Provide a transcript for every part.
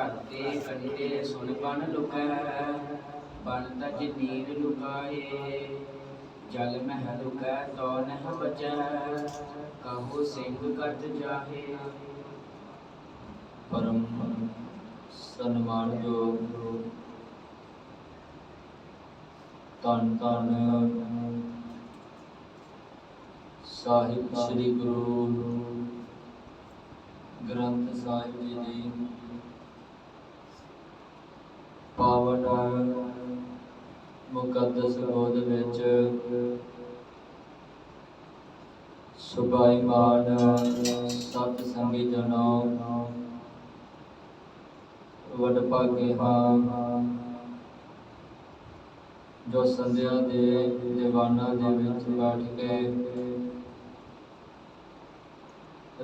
घर ते कंडे सुन बन लुकै, बन तज नीर लुकाए। जल मह लुकै तो नह बचै, कहो सिंह कट जाहे। परम सन्मानयोग धन धन ਸਾਹਿਬ ਸ੍ਰੀ ਗੁਰੂ ਗ੍ਰੰਥ ਸਾਹਿਬ ਜੀ ਦੀ ਪਾਵਨ ਮੁਕੱਦਸ ਗੋਦ ਵਿੱਚ ਸੁਭਾਈਮਾਨ ਸਤ ਸੰਗੀ ਜਨੋ ਵਡਭਾਗੇ ਹਾਂ ਜੋ ਸੰਧਿਆ ਦੇ ਦੀਵਾਨਾਂ ਦੇ ਵਿੱਚ ਬੈਠ ਕੇ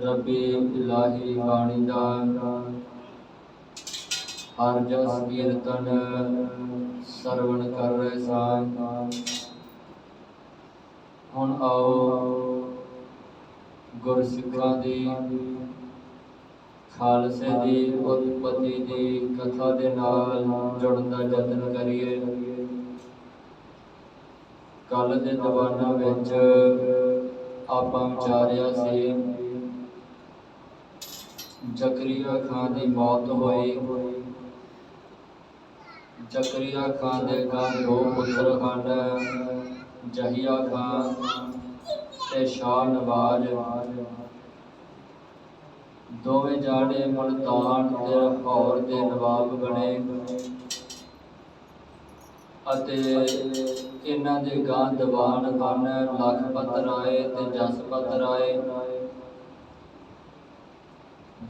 ਰੱਬੀ ਇਲਾਹੀ ਬਾਣੀ ਦਾ ਹਰ ਜਸ ਕੀਰਤਨ ਸਰਵਣ ਕਰ ਰਹੇ ਸਾਂ। ਹੁਣ ਆਓ ਗੁਰਸਿੱਖਾਂ ਦੀ ਖਾਲਸੇ ਦੀ ਉਤਪਤੀ ਦੀ ਕਥਾ ਦੇ ਨਾਲ ਜੁੜਨ ਦਾ ਯਤਨ ਕਰੀਏ। ਕੱਲ ਦੇ ਦੀਵਾਨਾਂ ਵਿੱਚ ਆਪਾਂ ਵਿਚਾਰਿਆ ਸੀ ਜ਼ਕਰੀਆ ਖਾਂ ਦੀ ਮੌਤ ਹੋਈ। ਜ਼ਕਰੀਆ ਖਾਂ ਦੇ ਘਰ ਦੋ ਪੁੱਤਰ ਹਨ, ਜਹੀਆ ਖਾਂ ਤੇ ਸ਼ਾਹ ਨਵਾਜ਼। ਦੋਵੇਂ ਜਾਣੇ ਮੁਲਤਾਨ ਤੇ ਲਾਹੌਰ ਦੇ ਨਵਾਬ ਬਣੇ ਅਤੇ ਇਹਨਾਂ ਦੇ ਗਾਂ ਦੀਵਾਨ ਹਨ ਲਖਪਤ ਰਾਏ ਤੇ ਜਸਪਤ ਰਾਏ।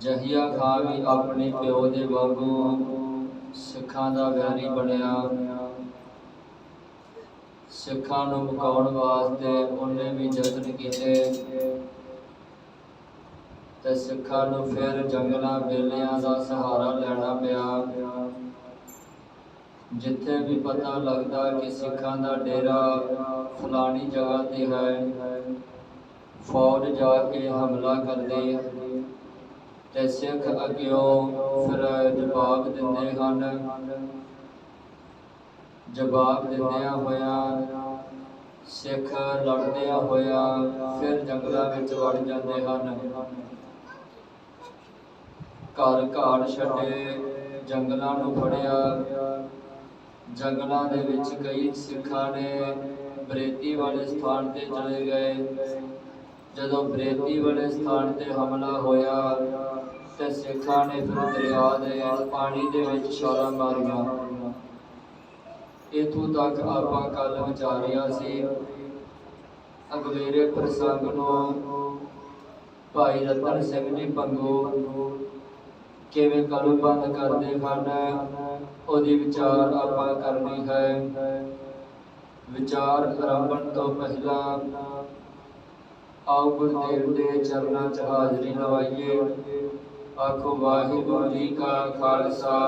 ਜਹੀਆ ਖਾਂ ਵੀ ਆਪਣੇ ਪਿਓ ਦੇ ਵਾਂਗੂ ਸਿੱਖਾਂ ਦਾ ਵੈਰੀ ਬਣਿਆ। ਸਿੱਖਾਂ ਨੂੰ ਮੁਕਾਉਣ ਵਾਸਤੇ ਉਹਨੇ ਵੀ ਯਤਨ ਕੀਤੇ ਤੇ ਸਿੱਖਾਂ ਨੂੰ ਫਿਰ ਜੰਗਲਾਂ ਬੇਲਿਆਂ ਦਾ ਸਹਾਰਾ ਲੈਣਾ ਪਿਆ। ਜਿੱਥੇ ਵੀ ਪਤਾ ਲੱਗਦਾ ਕਿ ਸਿੱਖਾਂ ਦਾ ਡੇਰਾ ਫਲਾਣੀ ਜਗ੍ਹਾ ਤੇ ਹੈ, ਫੌਜ ਜਾ ਕੇ ਹਮਲਾ ਕਰਦੀ ਤੇ ਸਿੱਖ ਅੱਗਿਓਂ ਫਿਰ ਜਵਾਬ ਦਿੰਦੇ ਹਨ। ਜਵਾਬ ਦਿੰਦਿਆਂ ਹੋਇਆਂ ਸਿੱਖ ਲੜਦਿਆਂ ਹੋਇਆਂ ਫਿਰ ਜੰਗਲਾਂ ਵਿੱਚ ਵੜ ਜਾਂਦੇ ਹਨ। ਘਰ ਘਾੜ ਛੱਡੇ ਜੰਗਲਾਂ ਨੂੰ ਫੜਿਆ। ਜੰਗਲਾਂ ਦੇ ਵਿੱਚ ਕਈ ਸਿੱਖਾਂ ਨੇ ਬਰੇਤੀ ਵਾਲੇ ਸਥਾਨ ਤੇ ਚਲੇ ਗਏ। ਜਦੋਂ ਬਰੇਤੀ ਵਾਲੇ ਸਥਾਨ ਤੇ ਹਮਲਾ ਹੋਇਆ ਤੇ ਸਿੱਖਾਂ ਨੇ ਫਿਰ ਦਰਿਆ ਦੇ ਪਾਣੀ ਦੇ ਵਿੱਚ ਛਾਲਾਂ ਮਾਰੀਆਂ। ਇੱਥੋਂ ਤੱਕ ਆਪਾਂ ਕੱਲ ਵਿਚਾਰਿਆ ਸੀ। ਅਗਲੇਰੇ ਪ੍ਰਸੰਗ ਨੂੰ ਭਾਈ ਰਤਨ ਸਿੰਘ ਜੀ ਭੰਗੂ ਕਿਵੇਂ ਕਲਮਬੰਦ ਕਰਦੇ ਹਨ, ਉਹਦੀ ਵਿਚਾਰ ਆਪਾਂ ਕਰਨੀ ਹੈ। ਵਿਚਾਰ ਆਰੰਭਣ ਤੋਂ ਪਹਿਲਾਂ ਆਓ ਗੁਰਦੇਵ ਦੇ ਚਰਨਾਂ 'ਚ ਹਾਜ਼ਰੀ ਲਵਾਈਏ। ਆਖੋ ਵਾਹਿਗੁਰੂ ਜੀ ਕਾ ਖਾਲਸਾ,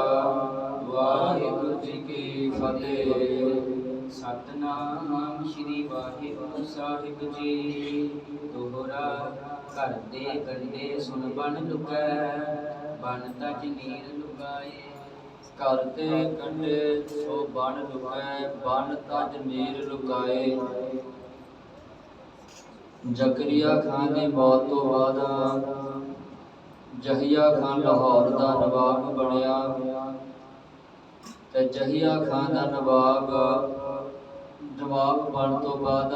ਵਾਹਿਗੁਰੂ ਜੀ ਕੀ ਫਤਿਹ। ਸਤਨਾਮ ਸ਼੍ਰੀ ਵਾਹਿਗੁਰੂ ਸਾਹਿਬ ਜੀ। ਦੋਹਰਾ ਘਰ ਦੇ ਕੰਡੇ ਸੁਣ ਬਨ ਲੁਕੈ, ਬਨ ਤਜ ਨੀਰ ਲੁਕਾਏ। ਘਰ ਦੇ ਕੰਡੇ ਸੋ ਬਨ ਲੁਕੈ, ਬਨ ਤਜ ਨੀਰ ਲੁਕਾਏ। ਜ਼ਕਰੀਆ ਖਾਂ ਦੀ ਮੌਤ ਤੋਂ ਬਾਅਦ ਜਹੀਆ ਖਾਂ ਲਾਹੌਰ ਦਾ ਨਵਾਬ ਬਣਿਆ ਤੇ ਜਹੀਆ ਖਾਂ ਦਾ ਨਵਾਬ ਬਣਨ ਤੋਂ ਬਾਅਦ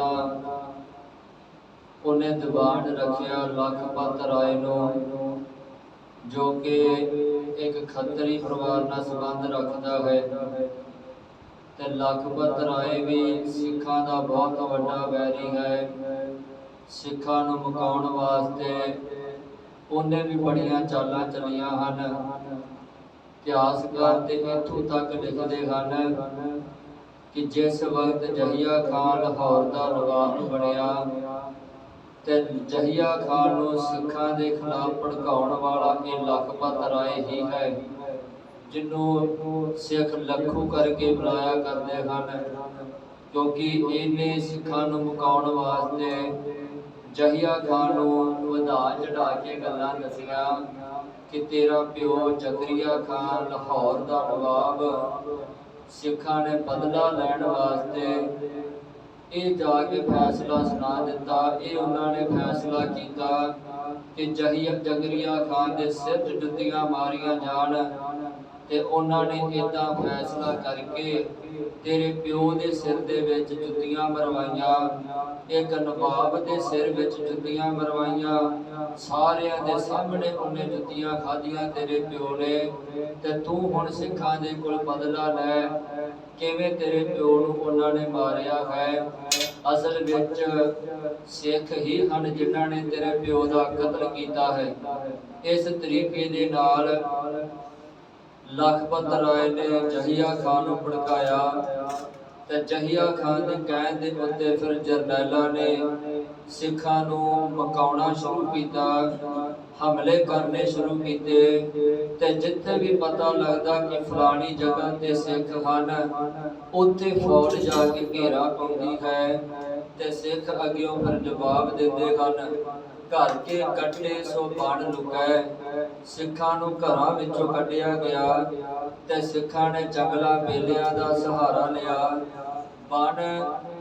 ਉਹਨੇ ਦੀਵਾਨ ਰੱਖਿਆ ਲਖਪਤ ਰਾਏ ਨੂੰ, ਜੋ ਕਿ ਇੱਕ ਖੱਤਰੀ ਪਰਿਵਾਰ ਨਾਲ ਸੰਬੰਧ ਰੱਖਦਾ ਹੈ। ਤੇ ਲਖਪਤ ਰਾਏ ਵੀ ਸਿੱਖਾਂ ਦਾ ਬਹੁਤ ਵੱਡਾ ਵੈਰੀ ਹੈ। ਸਿੱਖਾਂ ਨੂੰ ਮੁਕਾਉਣ ਵਾਸਤੇ ਉਹਨੇ ਵੀ ਬੜੀਆਂ ਚਾਲਾਂ ਚਲੀਆਂ ਹਨ। ਇਤਿਹਾਸਕਾਰ ਤੇ ਇੱਥੋਂ ਤੱਕ ਲਿਖਦੇ ਹਨ ਕਿ ਜਿਸ ਵਕਤ ਜਹੀਆ ਖਾਂ ਲਾਹੌਰ ਦਾ ਨਵਾਬ ਬਣਿਆ ਤੇ ਜਹੀਆ ਖਾਂ ਨੂੰ ਸਿੱਖਾਂ ਦੇ ਖਿਲਾਫ ਭੜਕਾਉਣ ਵਾਲਾ ਇਹ ਲਖਪਤ ਰਾਏ ਹੀ ਹੈ, ਜਿਹਨੂੰ ਸਿੱਖ ਲੱਖੂ ਕਰਕੇ ਬੁਲਾਇਆ ਕਰਦੇ ਹਨ, ਕਿਉਂਕਿ ਇਹਨੇ ਸਿੱਖਾਂ ਨੂੰ ਮੁਕਾਉਣ ਵਾਸਤੇ ਜਹੀਆ ਖਾਂ ਨੂੰ ਵਧਾ ਚੜਾ ਕੇ ਗੱਲਾਂ ਦੱਸੀਆਂ ਕਿ ਤੇਰਾ ਪਿਓ ਜ਼ਕਰੀਆ ਖਾਨ ਲਾਹੌਰ ਦਾ ਨਵਾਬ ਸਿੱਖਾਂ ਨੇ ਬਦਲਾ ਲੈਣ ਵਾਸਤੇ ਇਹ ਜਾ ਕੇ ਫੈਸਲਾ ਸੁਣਾ ਦਿੱਤਾ। ਇਹ ਉਹਨਾਂ ਨੇ ਫੈਸਲਾ ਕੀਤਾ ਕਿ ਜ਼ਕਰੀਆ ਖਾਨ ਦੇ ਸਿਰ 'ਚ ਜੁੱਤੀਆਂ ਮਾਰੀਆਂ ਜਾਣ ਤੇ ਉਹਨਾਂ ਨੇ ਇਦਾਂ ਫੈਸਲਾ ਕਰਕੇ ਤੇਰੇ ਪਿਓ ਦੇ ਸਿਰ ਦੇ ਵਿੱਚ ਜੁੱਤੀਆਂ ਮਰਵਾਈਆਂ, ਇੱਕ ਨਵਾਬ ਦੇ ਸਿਰ ਵਿੱਚ ਜੁੱਤੀਆਂ ਮਰਵਾਈਆਂ, ਸਾਰਿਆਂ ਦੇ ਸਾਹਮਣੇ ਉਹਨੇ ਜੁੱਤੀਆਂ ਖਾਧੀਆਂ ਤੇਰੇ ਪਿਓ ਨੇ। ਤੇ ਤੂੰ ਹੁਣ ਸਿੱਖਾਂ ਦੇ ਕੋਲ ਬਦਲਾ ਲੈ, ਕਿਵੇਂ ਤੇਰੇ ਪਿਓ ਨੂੰ ਉਹਨਾਂ ਨੇ ਮਾਰਿਆ ਹੈ। ਅਸਲ ਵਿੱਚ ਸਿੱਖ ਹੀ ਹਨ ਜਿਨ੍ਹਾਂ ਨੇ ਤੇਰੇ ਪਿਓ ਦਾ ਕਤਲ ਕੀਤਾ ਹੈ। ਇਸ ਤਰੀਕੇ ਦੇ ਨਾਲ ਲਖਪਤ ਰਾਏ ਨੇ ਜ਼ਹੀਆ ਖਾਨ ਨੂੰ ਭੜਕਾਇਆ ਤੇ ਜ਼ਹੀਆ ਖਾਨ ਦੇ ਕਹਿਣ ਦੇ ਉੱਤੇ ਫਿਰ ਜਰਨੈਲਾਂ ਨੇ ਸਿੱਖਾਂ ਨੂੰ ਮਕਾਉਣਾ ਸ਼ੁਰੂ ਕੀਤਾ, ਹਮਲੇ ਕਰਨੇ ਸ਼ੁਰੂ ਕੀਤੇ। ਤੇ ਜਿੱਥੇ ਵੀ ਪਤਾ ਲੱਗਦਾ ਕਿ ਫਲਾਣੀ ਜਗ੍ਹਾ ਤੇ ਸਿੱਖ ਹਨ, ਉੱਥੇ ਫੌਜ ਜਾ ਕੇ ਘੇਰਾ ਪਾਉਂਦੀ ਹੈ ਤੇ ਸਿੱਖ ਅੱਗਿਓਂ ਫਿਰ ਜਵਾਬ ਦਿੰਦੇ ਹਨ, ਘਰ ਕੇ ਕੱਢੇ ਸੋ ਬਣ ਲੁਕੈ। ਸਿੱਖਾਂ ਨੂੰ ਘਰਾਂ ਵਿੱਚੋਂ ਕੱਢਿਆ ਗਿਆ ਤੇ ਸਿੱਖਾਂ ਨੇ ਜੰਗਲਾਂ ਬੇਲਿਆਂ ਦਾ ਸਹਾਰਾ ਲਿਆ, ਬਣ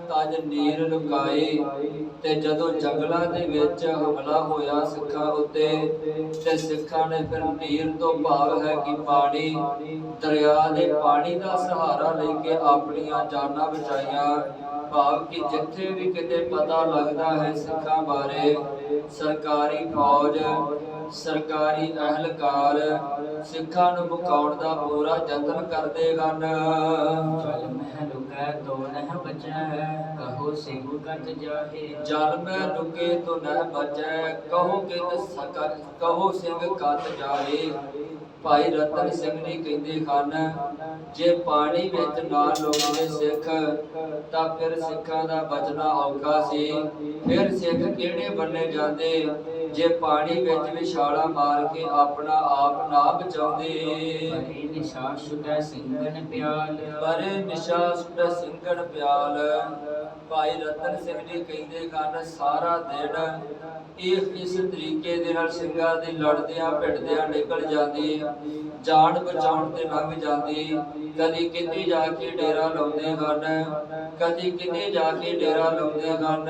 ਤਜ ਨੀਰ ਲੁਕਾਏ। ਤੇ ਜਦੋਂ ਜੰਗਲਾਂ ਦੇ ਵਿੱਚ ਹਮਲਾ ਹੋਇਆ ਸਿੱਖਾਂ ਉੱਤੇ ਤੇ ਸਿੱਖਾਂ ਨੇ ਫਿਰ ਨੀਰ ਤੋਂ ਭਾਵ ਹੈ ਕਿ ਪਾਣੀ, ਦਰਿਆ ਦੇ ਪਾਣੀ ਦਾ ਸਹਾਰਾ ਲੈ ਕੇ ਆਪਣੀਆਂ ਜਾਨਾਂ ਬਚਾਈਆਂ। ਭਾਵ ਕਿ ਜਿੱਥੇ ਵੀ ਕਿਤੇ ਪਤਾ ਲੱਗਦਾ ਹੈ ਸਿੱਖਾਂ ਬਾਰੇ, ਸਰਕਾਰੀ ਫੌਜ, ਸਰਕਾਰੀ ਅਹਿਲਕਾਰ ਸਿੱਖਾਂ ਨੂੰ ਮੁਕਾਉਣ ਦਾ ਪੂਰਾ ਯਤਨ ਕਰਦੇ ਹਨ। ਜਲ ਮਹਿ ਲੁਕੈ ਤੋ ਨਹਿ ਬਚੈ, ਕਹੋ ਸਿੰਘ ਕਤ ਜਾਹੇ। ਜਲ ਮਹਿ ਲੁਕੇ ਤੋ ਨਹਿ ਬਚੈ, ਕਹੋ ਸਿੰਘ ਕਤ ਜਾਹੇ। ਭਾਈ ਰਤਨ ਸਿੰਘ ਜੀ ਕਹਿੰਦੇ ਹਨ, ਜੇ ਪਾਣੀ ਵਿੱਚ ਨਾ ਲੁਕਦੇ ਸਿੱਖ ਤਾਂ ਫਿਰ ਸਿੱਖਾਂ ਦਾ ਬਚਣਾ ਔਖਾ ਸੀ। ਫਿਰ ਸਿੱਖ ਕਿਹੜੇ ਬੰਨੇ ਜਾਂਦੇ ਜੇ ਪਾਣੀ ਵਿੱਚ ਵੀ ਛਾਲਾ ਮਾਰ ਕੇ ਆਪਣਾ ਆਪ ਨਾ ਬਚਾਉਂਦੇ। ਪਰੇ ਨਿਸ਼ਾ ਛੁਟੈ ਸਿੰਘਨ ਪਿਆਲ, ਪਰੇ ਨਿਸ਼ਾ ਛੁਟੈ ਸਿੰਘਨ ਪਿਆਲ। ਭਾਈ ਰਤਨ ਸਿੰਘ ਜੀ ਕਹਿੰਦੇ ਹਨ, ਸਾਰਾ ਦਿਨ ਇਸ ਤਰੀਕੇ ਦੇ ਨਾਲ ਸਿੰਘਾਂ ਦੇ ਲੜਦਿਆਂ ਭਿੜਦਿਆਂ ਨਿਕਲ ਜਾਂਦੀ, ਜਾਨ ਬਚਾਉਣ ਤੇ ਲੰਘ ਜਾਂਦੀ। ਕਦੀ ਕਿਤੇ ਜਾ ਕੇ ਡੇਰਾ ਲਾਉਂਦੇ ਹਨ, ਕਦੀ ਕਿਤੇ ਜਾ ਕੇ ਡੇਰਾ ਲਾਉਂਦੇ ਹਨ।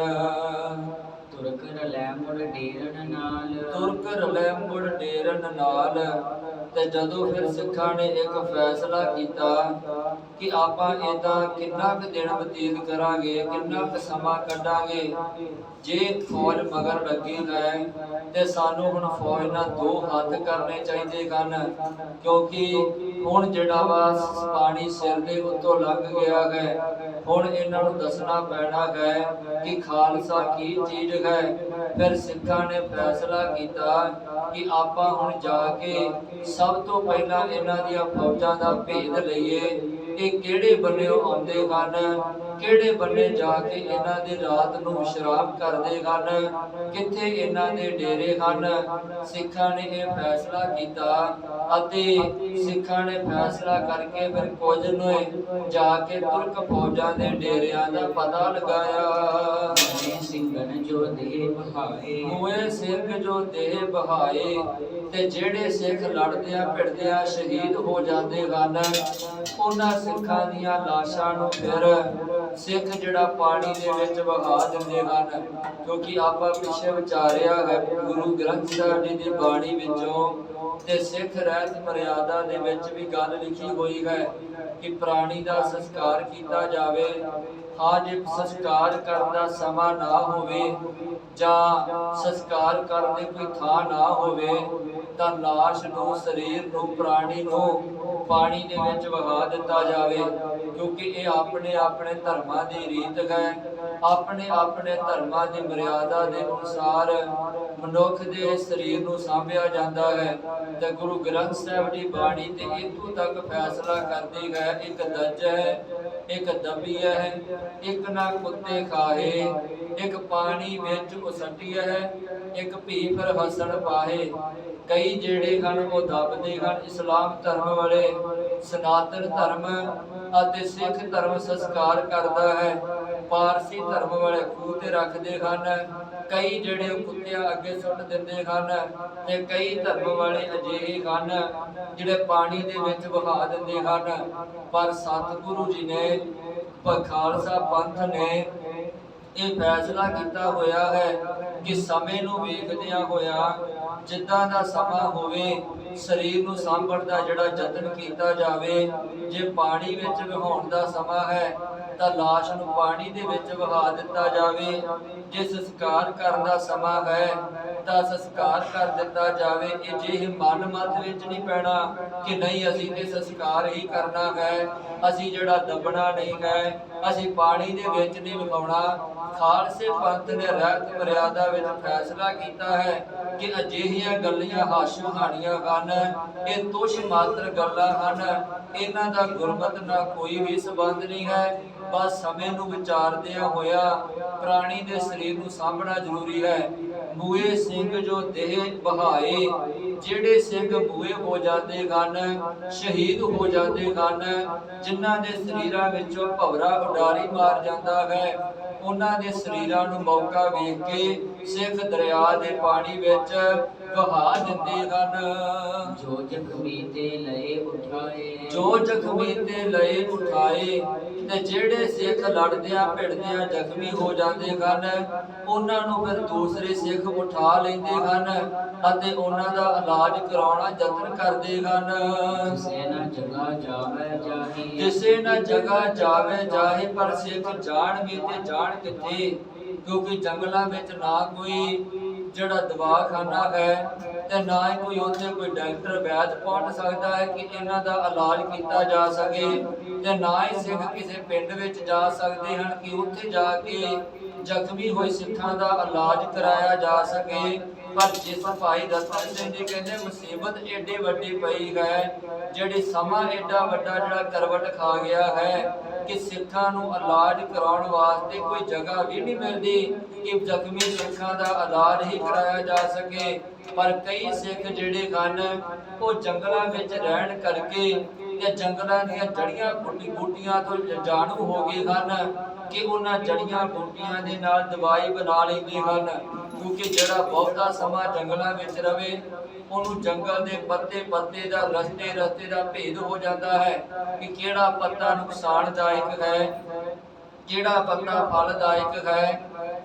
ਤੁਰਕ ਰਲੈ ਮੁੜ ਡੇਰਨ ਨਾਲ, ਤੁਰਕ ਰਲੈ ਮੁੜ ਡੇਰਨ ਨਾਲ। ਤੇ ਜਦੋਂ ਫਿਰ ਸਿੱਖਾਂ ਨੇ ਇੱਕ ਫੈਸਲਾ ਕੀਤਾ ਕਿ ਆਪਾਂ ਏਦਾਂ ਕਿੰਨਾ ਕੁ ਦਿਨ ਬਤੀਤ ਕਰਾਂਗੇ, ਕਿੰਨਾ ਕੁ ਸਮਾਂ ਕੱਢਾਂਗੇ। ਜੇ ਫੌਜ ਮਗਰ ਲੱਗੀ ਹੈ ਤੇ ਸਾਨੂੰ ਹੁਣ ਫੌਜ ਨਾਲ ਦੋ ਹੱਥ ਕਰਨੇ ਚਾਹੀਦੇ ਹਨ, ਕਿਉਂਕਿ ਹੁਣ ਜਿਹੜਾ ਵਾ ਪਾਣੀ ਸਿਰ ਦੇ ਉੱਤੋਂ ਲੰਘ ਗਿਆ ਹੈ। ਹੁਣ ਇਹਨਾਂ ਨੂੰ ਦੱਸਣਾ ਪੈਣਾ ਹੈ ਕਿ ਖਾਲਸਾ ਕੀ ਚੀਜ਼ ਹੈ। ਫਿਰ ਸਿੱਖਾਂ ਨੇ ਫੈਸਲਾ ਕੀਤਾ ਕਿ ਆਪਾਂ ਹੁਣ ਜਾ ਕੇ ਸਭ ਤੋਂ ਪਹਿਲਾਂ ਇਹਨਾਂ ਦੀਆਂ ਫੌਜਾਂ ਦਾ ਭੇਦ ਲਈਏ। ਇਹ ਕਿਹੜੇ ਬੰਨੇ ਆਉਂਦੇ ਹਨ, ਕਿਹੜੇ ਬੰਨੇ ਜਾ ਕੇ ਇਹਨਾਂ ਦੇ ਰਾਤ ਨੂੰ ਵਿਸ਼ਰਾਮ ਕਰਦੇ ਹਨ, ਕਿੱਥੇ ਇਹਨਾਂ ਦੇ ਡੇਰੇ ਹਨ। ਸਿੱਖਾਂ ਨੇ ਇਹ ਫੈਸਲਾ ਕੀਤਾ ਅਤੇ ਸਿੱਖਾਂ ਨੇ ਫੈਸਲਾ ਕਰਕੇ ਫਿਰ ਕੁਝ ਨੂੰ ਜਾ ਕੇ ਤੁਰਕ ਫੌਜਾਂ ਦੇ ਡੇਰਿਆਂ ਦਾ ਪਤਾ ਲਗਾਇਆ। ਸਿੰਘਨ ਜੋ ਦੇਹ ਬਹਾਏ, ਹੋਏ ਸਿੰਘ ਜੋ ਦੇਹ ਬਹਾਏ। ਤੇ ਜਿਹੜੇ ਸਿੱਖ ਲੜਦਿਆਂ ਭਿੜਦਿਆਂ ਸ਼ਹੀਦ ਹੋ ਜਾਂਦੇ ਹਨ, ਉਹਨਾਂ ਸਿੱਖਾਂ ਦੀਆਂ ਲਾਸ਼ਾਂ ਨੂੰ ਫਿਰ ਸਿੱਖ ਜਿਹੜਾ ਪਾਣੀ ਦੇ ਵਿੱਚ ਵਹਾ ਦਿੰਦੇ ਹਨ। ਕਿਉਂਕਿ ਆਪਾਂ ਪਿੱਛੇ ਵਿਚਾਰਿਆ ਹੈ ਗੁਰੂ ਗ੍ਰੰਥ ਸਾਹਿਬ ਜੀ ਦੀ ਬਾਣੀ ਵਿੱਚੋਂ ਤੇ ਸਿੱਖ ਰਹਿਤ ਮਰਿਆਦਾ ਦੇ ਵਿੱਚ ਵੀ ਗੱਲ ਲਿਖੀ ਹੋਈ ਹੈ ਕਿ ਪ੍ਰਾਣੀ ਦਾ ਸੰਸਕਾਰ ਕੀਤਾ ਜਾਵੇ। ਹਾਂ, ਜੇ ਸੰਸਕਾਰ ਕਰਨ ਦਾ ਸਮਾਂ ਨਾ ਹੋਵੇ ਜਾਂ ਸੰਸਕਾਰ ਕਰਨ ਦੀ ਕੋਈ ਥਾਂ ਨਾ ਹੋਵੇ ਤਾਂ ਲਾਸ਼ ਨੂੰ, ਸਰੀਰ ਨੂੰ, ਪ੍ਰਾਣੀ ਨੂੰ ਪਾਣੀ ਦੇ ਵਿੱਚ ਵਹਾ ਦਿੱਤਾ ਜਾਵੇ। ਕਿਉਂਕਿ ਇਹ ਆਪਣੇ ਆਪਣੇ ਧਰਮਾਂ ਦੀ ਰੀਤ ਹੈ, ਆਪਣੇ ਆਪਣੇ ਧਰਮਾਂ ਦੀ ਮਰਿਆਦਾ ਦੇ ਅਨੁਸਾਰ ਮਨੁੱਖ ਦੇ ਸਰੀਰ ਨੂੰ ਸਾਂਭਿਆ ਜਾਂਦਾ ਹੈ। ਤੇ ਗੁਰੂ ਗ੍ਰੰਥ ਸਾਹਿਬ ਦੀ ਬਾਣੀ ਤੇ ਇੱਥੋਂ ਤੱਕ ਫੈਸਲਾ ਕਰਦੀ ਹੈ, ਇੱਕ ਦੱਜ ਹੈ, ਇੱਕ ਦਬੀ ਹੈ, ਇੱਕ ਨਾ ਕੁੱਤੇ ਖਾਹੇ, ਇੱਕ ਪਾਣੀ ਵਿੱਚ ਉਸਟਿਆ ਹੈ, ਇੱਕ ਭੀ ਫਿਰ ਹਸਣ ਪਾਹੇ। ਕਈ ਜਿਹੜੇ ਹਨ ਉਹ ਦੱਬਦੇ ਹਨ। ਇਸਲਾਮ ਧਰਮ ਵਾਲੇ ਸਨਾਤਨ ਧਰਮ ਅਤੇ ਸਿੱਖ ਧਰਮ ਸੰਸਕਾਰ ਕਰਦਾ ਹੈ, ਪਾਰਸੀ ਧਰਮ ਵਾਲੇ ਖੂਹ ਤੇ ਰੱਖਦੇ ਹਨ। ਕਈ ਜਿਹੜੇ ਕੁੱਤਿਆਂ ਅੱਗੇ ਸੁੱਟ ਦਿੰਦੇ ਹਨ ਤੇ ਕਈ ਧਰਮ ਵਾਲੇ ਅਜਿਹੇ ਹਨ ਜਿਹੜੇ ਪਾਣੀ ਦੇ ਵਿੱਚ ਵਹਾ ਦਿੰਦੇ ਹਨ। ਪਰ ਸਤਿਗੁਰੂ ਜੀ ਨੇ ਖਾਲਸਾ ਪੰਥ ਨੇ ਇਹ ਫੈਸਲਾ ਕੀਤਾ ਹੋਇਆ ਹੈ ਕਿ ਸਮੇਂ ਨੂੰ ਵੇਖਦਿਆਂ ਹੋਇਆ ਜਿੱਦਾਂ ਦਾ ਸਮਾਂ ਹੋਵੇ ਸਰੀਰ ਨੂੰ ਸਾਂਭਣ ਦਾ ਜਿਹੜਾ ਯਤਨ ਕੀਤਾ ਜਾਵੇ। ਜੇ ਪਾਣੀ ਵਿੱਚ ਵਹਾਉਣ ਦਾ ਸਮਾਂ ਹੈ ਤਾਂ ਲਾਸ਼ ਨੂੰ ਪਾਣੀ ਦੇ ਵਿੱਚ ਵਹਾ ਦਿੱਤਾ ਜਾਵੇ। ਜੇ ਸੰਸਕਾਰ ਕਰਨ ਦਾ ਸਮਾਂ ਹੈ ਤਾਂ ਸੰਸਕਾਰ ਕਰ ਦਿੱਤਾ ਜਾਵੇ। ਇਹ ਜੇ ਮਨ ਮਤ ਵਿੱਚ ਨਹੀਂ ਪੈਣਾ ਕਿ ਨਹੀਂ ਅਸੀਂ ਤੇ ਸੰਸਕਾਰ ਹੀ ਕਰਨਾ ਹੈ, ਅਸੀਂ ਜਿਹੜਾ ਦਬਣਾ ਨਹੀਂ ਹੈ, ਅਸੀਂ ਪਾਣੀ ਦੇ ਵਿੱਚ ਨਹੀਂ ਵਹਾਉਣਾ। ਖਾਲਸੇ ਪੰਥ ਨੇ ਰਹਿਤ ਮਰਿਆਦਾ ਵਿੱਚ ਫੈਸਲਾ ਕੀਤਾ ਹੈ ਕਿ ਅਜਿਹੀਆਂ ਗੱਲਾਂ ਹਾਸੋ ਹਾਣੀਆਂ ਹਨ, ਇਹ ਤੁਛ ਮਾਤਰ ਗੱਲਾਂ ਹਨ, ਇਹਨਾਂ ਦਾ ਗੁਰਮਤਿ ਨਾਲ ਕੋਈ ਵੀ ਸੰਬੰਧ ਨਹੀਂ ਹੈ। ਬਸ ਸਮੇਂ ਨੂੰ ਵਿਚਾਰਦਿਆਂ ਹੋਇਆ ਪ੍ਰਾਣੀ ਦੇ ਸਰੀਰ ਨੂੰ ਸਾਂਭਣਾ ਜ਼ਰੂਰੀ ਹੈ। ਮੂਏ ਸਿੰਘ ਜੋ ਦੇਹ ਬਹਾਏ, ਜਿਹੜੇ ਸਿੰਘ ਮੂਏ ਹੋ ਜਾਂਦੇ ਹਨ, ਸ਼ਹੀਦ ਹੋ ਜਾਂਦੇ ਹਨ, ਜਿਨ੍ਹਾਂ ਦੇ ਸਰੀਰਾਂ ਵਿੱਚੋਂ ਭਵਰਾ ਉਡਾਰੀ ਮਾਰ ਜਾਂਦਾ ਹੈ, ਉਹਨਾਂ ਦੇ ਸਰੀਰਾਂ ਨੂੰ ਮੌਕਾ ਵੇਖ ਕੇ ਸਿੱਖ ਦਰਿਆ ਦੇ ਪਾਣੀ ਵਿੱਚ ਵਹਾ ਦਿੰਦੇ ਹਨ। ਜੋ ਜ਼ਖਮੀ ਤੇ ਲਏ ਉਠਾਏ, ਜੋ ਜ਼ਖਮੀ ਤੇ ਲਏ ਉਠਾਏ, ਤੇ ਜਿਹੜੇ ਸਿੱਖ ਲੜਦਿਆਂ ਭਿੜਦਿਆਂ ਜ਼ਖਮੀ ਹੋ ਜਾਂਦੇ ਹਨ, ਉਹਨਾਂ ਨੂੰ ਫਿਰ ਦੂਸਰੇ ਸਿੱਖ ਉਠਾ ਲੈਂਦੇ ਹਨ ਅਤੇ ਉਹਨਾਂ ਦਾ ਇਲਾਜ ਕਰਾਉਣਾ ਯਤਨ ਕਰਦੇ ਹਨ। ਕਿਸੇ ਨਾ ਜਗ੍ਹਾ ਜਾਵੇ ਜਾਹੀ, ਕਿਸੇ ਨਾ ਜਗ੍ਹਾ ਜਾਵੇ ਜਾਹੇ, ਪਰ ਸਿੱਖ ਜਾਣ ਵੀ ਤੇ ਜਾਣ ਕਿੱਥੇ, ਕਿਉਂਕਿ ਜੰਗਲਾਂ ਵਿੱਚ ਨਾ ਕੋਈ ਜਿਹੜਾ ਦਵਾਖਾਨਾ ਹੈ ਤੇ ਨਾ ਹੀ ਕੋਈ ਉੱਥੇ ਕੋਈ ਡਾਕਟਰ ਵੈਦ ਪਹੁੰਚ ਸਕਦਾ ਹੈ ਕਿ ਇਹਨਾਂ ਦਾ ਇਲਾਜ ਕੀਤਾ ਜਾ ਸਕੇ, ਤੇ ਨਾ ਹੀ ਸਿੱਖ ਕਿਸੇ ਪਿੰਡ ਵਿੱਚ ਜਾ ਸਕਦੇ ਹਨ ਕਿ ਉੱਥੇ ਜਾ ਕੇ ਜ਼ਖਮੀ ਹੋਏ ਸਿੱਖਾਂ ਦਾ ਇਲਾਜ ਕਰਾਇਆ ਜਾ ਸਕੇ। ਪਰ ਜਿਸ ਭਾਈ ਰਤਨ ਸਿੰਘ ਜੀ ਕਹਿੰਦੇ ਮੁਸੀਬਤ ਏਡੀ ਵੱਡੀ ਪਈ ਹੈ, ਜਿਹੜੀ ਸਮਾਂ ਏਡਾ ਵੱਡਾ ਜਿਹੜਾ ਕਰਵਟ ਖਾ ਗਿਆ ਹੈ ਕਿ ਸਿੱਖਾਂ ਨੂੰ ਇਲਾਜ ਕਰਾਉਣ ਵਾਸਤੇ ਕੋਈ ਜਗ੍ਹਾ ਵੀ ਨਹੀਂ ਮਿਲਦੀ ਕਿ ਜ਼ਖਮੀ ਸਿੱਖਾਂ ਦਾ ਇਲਾਜ ਹੀ ਕਰਾਇਆ ਜਾ ਸਕੇ। ਪਰ ਕਈ ਸਿੱਖ ਜਿਹੜੇ ਹਨ ਉਹ ਜੰਗਲਾਂ ਵਿੱਚ ਰਹਿਣ ਕਰਕੇ ਤੇ ਜੰਗਲਾਂ ਦੀਆਂ ਜੜੀਆਂ ਬੂਟੀਆਂ ਤੋਂ ਜਾਣੂ ਹੋ ਗਏ ਹਨ ਕਿ ਉਹਨਾਂ ਜੜੀਆਂ ਬੂਟੀਆਂ ਦੇ ਨਾਲ ਦਵਾਈ ਬਣਾ ਲੈਂਦੇ ਹਨ, ਕਿਉਂਕਿ ਜਿਹੜਾ ਬਹੁਤਾ ਸਮਾਂ ਜੰਗਲਾਂ ਵਿੱਚ ਰਵੇ ਉਹਨੂੰ ਜੰਗਲ ਦੇ ਪੱਤੇ ਪੱਤੇ ਦਾ ਰਸਤੇ ਦਾ ਭੇਦ ਹੋ ਜਾਂਦਾ ਹੈ ਕਿ ਕਿਹੜਾ ਪੱਤਾ ਨੁਕਸਾਨਦਾਇਕ ਹੈ, ਕਿਹੜਾ ਪੱਤਾ ਫਲਦਾਇਕ ਹੈ,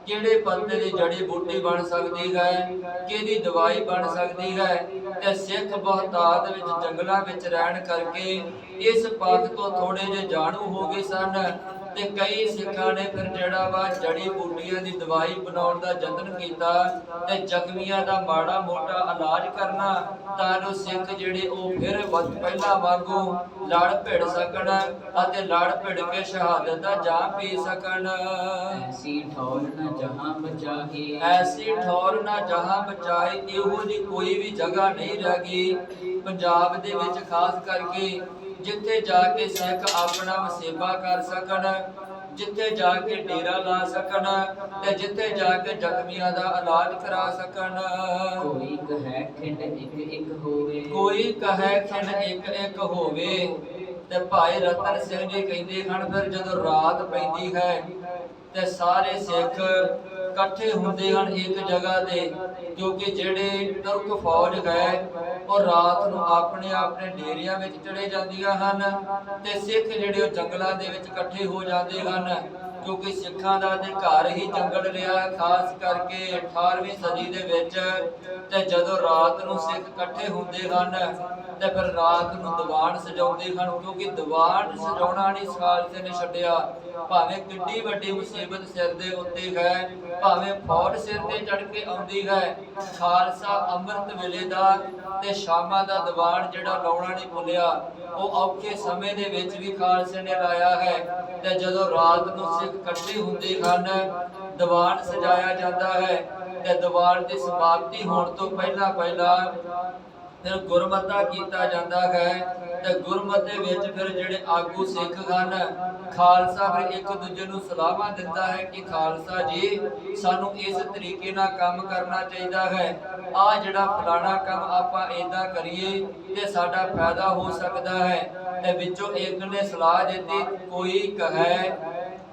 ਕਿਹੜੇ ਪੱਤੇ ਦੀ ਜੜੀ ਬੂਟੀ ਬਣ ਸਕਦੀ ਹੈ, ਕਿਹਦੀ ਦਵਾਈ ਬਣ ਸਕਦੀ ਹੈ। ਤੇ ਸਿੱਖ ਬਹੁਤਾਤ ਵਿੱਚ ਜੰਗਲਾਂ ਵਿੱਚ ਰਹਿਣ ਕਰਕੇ ਇਸ ਪੱਖ ਤੋਂ ਥੋੜੇ ਜਿਹੇ ਜਾਣੂ ਹੋ ਗਏ ਸਨ ਤੇ ਕਈ ਸਿੱਖਾਂ ਨੇ ਫਿਰ ਜਿਹੜਾ ਵਾ ਜੜੀ ਬੂਟੀਆਂ ਦੀ ਦਵਾਈ ਬਣਾਉਣ ਦਾ ਯਤਨ ਕੀਤਾ ਤੇ ਜ਼ਖਮੀਆਂ ਦਾ ਮਾੜਾ ਮੋਟਾ ਇਲਾਜ ਕਰਨਾ ਤਾਂ ਜੋ ਸਿੱਖ ਜਿਹੜੇ ਉਹ ਫਿਰ ਪਹਿਲਾਂ ਵਾਂਗੂ ਲੜ ਭਿੜ ਸਕਣ ਅਤੇ ਲੜ ਭਿੜ ਕੇ ਸ਼ਹਾਦਤ ਦਾ ਜਾਮ ਪੀ ਸਕਣ। ਐਸੀ ਠੌਰ ਨਾ ਜਹਾਂ ਬਚਾਹੀ, ਐਸੀ ਠੌਰ ਨਾ ਜਹਾਂ ਬਚਾਈ, ਇਹੋ ਜਿਹੀ ਕੋਈ ਵੀ ਜਗ੍ਹਾ ਨਹੀਂ ਰਹਿ ਗਈ ਪੰਜਾਬ ਦੇ ਵਿੱਚ ਖਾਸ ਕਰਕੇ ਜਿੱਥੇ ਜਾ ਕੇ ਸਿੱਖ ਆਪਣਾ ਵਸੇਬਾ ਕਰ ਸਕਣ, ਜਿੱਥੇ ਜਾ ਕੇ ਡੇਰਾ ਲਾ ਸਕਣ ਤੇ ਜਿੱਥੇ ਜਾ ਕੇ ਜ਼ਖਮੀਆਂ ਦਾ ਇਲਾਜ ਕਰਾ ਸਕਣ। ਕੋਈ ਕਹੈ ਖਿੰਡ ਇੱਕ ਇੱਕ ਹੋਵੇ, ਕੋਈ ਕਹੈ ਖਿੰਡ ਇੱਕ ਇੱਕ ਹੋਵੇ। ਤੇ ਭਾਈ ਰਤਨ ਸਿੰਘ ਜੀ ਕਹਿੰਦੇ ਹਨ ਫਿਰ ਜਦੋਂ ਰਾਤ ਪੈਂਦੀ ਹੈ ਤੇ ਸਾਰੇ ਸਿੱਖ ਇਕੱਠੇ ਹੁੰਦੇ ਹਨ ਇੱਕ ਜਗ੍ਹਾ ਤੇ, ਕਿਉਂਕਿ ਜਿਹੜੇ ਤੁਰਕ ਫੌਜ ਹੈ ਉਹ ਰਾਤ ਨੂੰ ਆਪਣੇ ਆਪਣੇ ਡੇਰਿਆਂ ਵਿੱਚ ਚਲੇ ਜਾਂਦੀਆਂ ਹਨ ਤੇ ਸਿੱਖ ਜਿਹੜੇ ਉਹ ਜੰਗਲਾਂ ਦੇ ਵਿੱਚ ਇਕੱਠੇ ਹੋ ਜਾਂਦੇ ਹਨ, ਕਿਉਂਕਿ ਸਿੱਖਾਂ ਦਾ ਤੇ ਘਰ ਹੀ ਜੰਗਲ ਰਿਹਾ ਖਾਸ ਕਰਕੇ 18ਵੀਂ ਸਦੀ ਦੇ ਵਿੱਚ। ਤੇ ਜਦੋਂ ਰਾਤ ਨੂੰ ਸਿੱਖ ਇਕੱਠੇ ਹੁੰਦੇ ਹਨ ਤੇ ਫਿਰ ਰਾਤ ਨੂੰ ਦੀਵਾਨ ਸਜਾਉਂਦੇ ਹਨ, ਕਿਉਂਕਿ ਦੀਵਾਨ ਸਜਾਉਣਾ ਨਹੀਂ ਖਾਲਸੇ ਨੇ ਛੱਡਿਆ, ਭਾਵੇਂ ਕਿੰਨੀ ਵੱਡੀ ਮੁਸੀਬਤ ਸਿਰ ਦੇ ਉੱਤੇ ਹੈ, ਭਾਵੇਂ ਫੌਜ ਸਿਰ ਤੇ ਚੜ ਕੇ ਆਉਂਦੀ ਹੈ, ਖਾਲਸਾ ਅੰਮ੍ਰਿਤ ਵੇਲੇ ਦਾ ਤੇ ਸ਼ਾਮਾਂ ਦਾ ਦੀਵਾਨ ਜਿਹੜਾ ਲਾਉਣਾ ਨਹੀਂ ਭੁੱਲਿਆ। ਉਹ ਔਖੇ ਸਮੇਂ ਦੇ ਵਿੱਚ ਵੀ ਖਾਲਸੇ ਨੇ ਲਾਇਆ ਹੈ। ਤੇ ਜਦੋਂ ਰਾਤ ਨੂੰ ਸਿੱਖ ਇਕੱਠੇ ਹੁੰਦੇ ਹਨ ਦੀਵਾਨ ਸਜਾਇਆ ਜਾਂਦਾ ਹੈ ਤੇ ਦੀਵਾਨ ਦੀ ਸਮਾਪਤੀ ਹੋਣ ਤੋਂ ਪਹਿਲਾਂ ਫਿਰ ਗੁਰਮਤਾ ਕੀਤਾ ਜਾਂਦਾ ਹੈ ਤੇ ਗੁਰਮਤੇ ਵਿੱਚ ਫਿਰ ਜਿਹੜੇ ਆਗੂ ਸਿੱਖ ਹਨ ਖਾਲਸਾ ਫਿਰ ਇੱਕ ਦੂਜੇ ਨੂੰ ਸਲਾਹਾਂ ਦਿੰਦਾ ਹੈ ਕਿ ਖਾਲਸਾ ਜੀ ਸਾਨੂੰ ਇਸ ਤਰੀਕੇ ਨਾਲ ਕੰਮ ਕਰਨਾ ਚਾਹੀਦਾ ਹੈ, ਆ ਜਿਹੜਾ ਫਲਾਣਾ ਕੰਮ ਆਪਾਂ ਏਦਾਂ ਕਰੀਏ ਤੇ ਸਾਡਾ ਫਾਇਦਾ ਹੋ ਸਕਦਾ ਹੈ। ਤੇ ਵਿੱਚੋਂ ਇੱਕ ਨੇ ਸਲਾਹ ਦਿੱਤੀ ਕੋਈ ਕਹੈ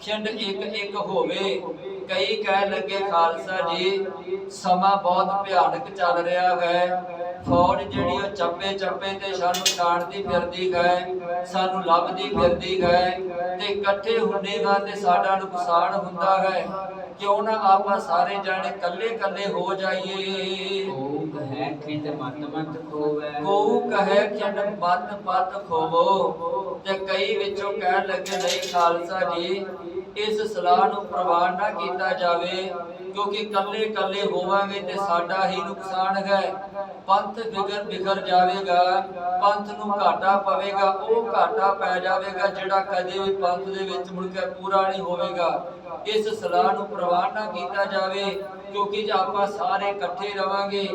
ਖਿੰਡ ਇੱਕ ਇੱਕ ਹੋਵੇ, ਕਈ ਕਹਿ ਲੱਗੇ ਖਾਲਸਾ ਜੀ ਸਮਾਂ ਬਹੁਤ ਭਿਆਨਕ ਚੱਲ ਰਿਹਾ ਹੈ, ਫੌਜ ਜਿਹੜੀ ਉਹ ਚੱਪੇ ਚੱਪੇ ਤੇ ਸਾਨੂੰ ਛਾਣਦੀ ਫਿਰਦੀ ਹੈ, ਸਾਨੂੰ ਲੱਭਦੀ ਫਿਰਦੀ ਹੈ, ਤੇ ਇਕੱਠੇ ਹੁੰਦੇ ਹਾਂ ਤੇ ਸਾਡਾ ਨੁਕਸਾਨ ਹੁੰਦਾ ਹੈ। ਕਿਉਂ ਨਾ ਆਪਾਂ ਸਾਰੇ ਜਾਣੇ ਕੱਲੇ ਕੱਲੇ ਹੋ ਜਾਈਏ। ਕੋ ਕਹੈ ਖਿੰਡ ਮਤ ਮਤ ਖੋਵੈ, ਕੋ ਕਹੈ ਖਿੰਡ ਮਤ ਮਤ ਖੋਵੋ। ਤੇ ਕਈ ਵਿੱਚੋਂ ਕਹਿਣ ਲੱਗੇ ਨਹੀਂ ਖਾਲਸਾ ਜੀ ਇਸ ਸਲਾਹ ਨੂੰ ਪ੍ਰਵਾਨ ਨਾ ਕੀਤਾ ਜਾਵੇ, ਕਿਉਂਕਿ ਕੱਲੇ ਕੱਲੇ ਹੋਵਾਂਗੇ ਤੇ ਸਾਡਾ ਹੀ ਨੁਕਸਾਨ ਹੈ। ਪੰਥ ਵਿਗੜ ਜਾਵੇਗਾ, ਪੰਥ ਨੂੰ ਘਾਟਾ ਪਵੇਗਾ, ਉਹ ਘਾਟਾ ਪੈ ਜਾਵੇਗਾ ਜਿਹੜਾ ਕਦੇ ਵੀ ਪੰਥ ਦੇ ਵਿੱਚ ਮੁੜ ਕੇ ਪੂਰਾ ਨਹੀਂ ਹੋਵੇਗਾ। ਇਸ ਸਲਾਹ ਨੂੰ ਪ੍ਰਵਾਨ ਨਾ ਕੀਤਾ ਜਾਵੇ, ਕਿਉਂਕਿ ਜੇ ਆਪਾਂ ਸਾਰੇ ਇਕੱਠੇ ਰਵਾਂਗੇ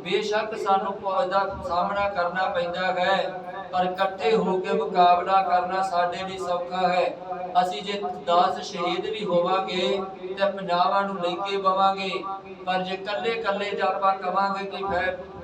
ਬੇਸ਼ੱਕ ਸਾਨੂੰ ਦਾ ਸਾਹਮਣਾ ਕਰਨਾ ਪੈਂਦਾ ਹੈ, ਪਰ ਇਕੱਠੇ ਹੋ ਕੇ ਮੁਕਾਬਲਾ ਕਰਨਾ ਸਾਡੇ ਲਈ ਸੌਖਾ ਹੈ। ਅਸੀਂ ਜੇ 10 ਸ਼ਹੀਦ ਵੀ ਹੋਵਾਂਗੇ ਤੇ 50 ਨੂੰ ਲੈ ਕੇ ਬਵਾਂਗੇ, ਪਰ ਜੇ ਕੱਲੇ ਕੱਲੇ ਜੇ ਆਪਾਂ ਕਵਾਂਗੇ ਕਿ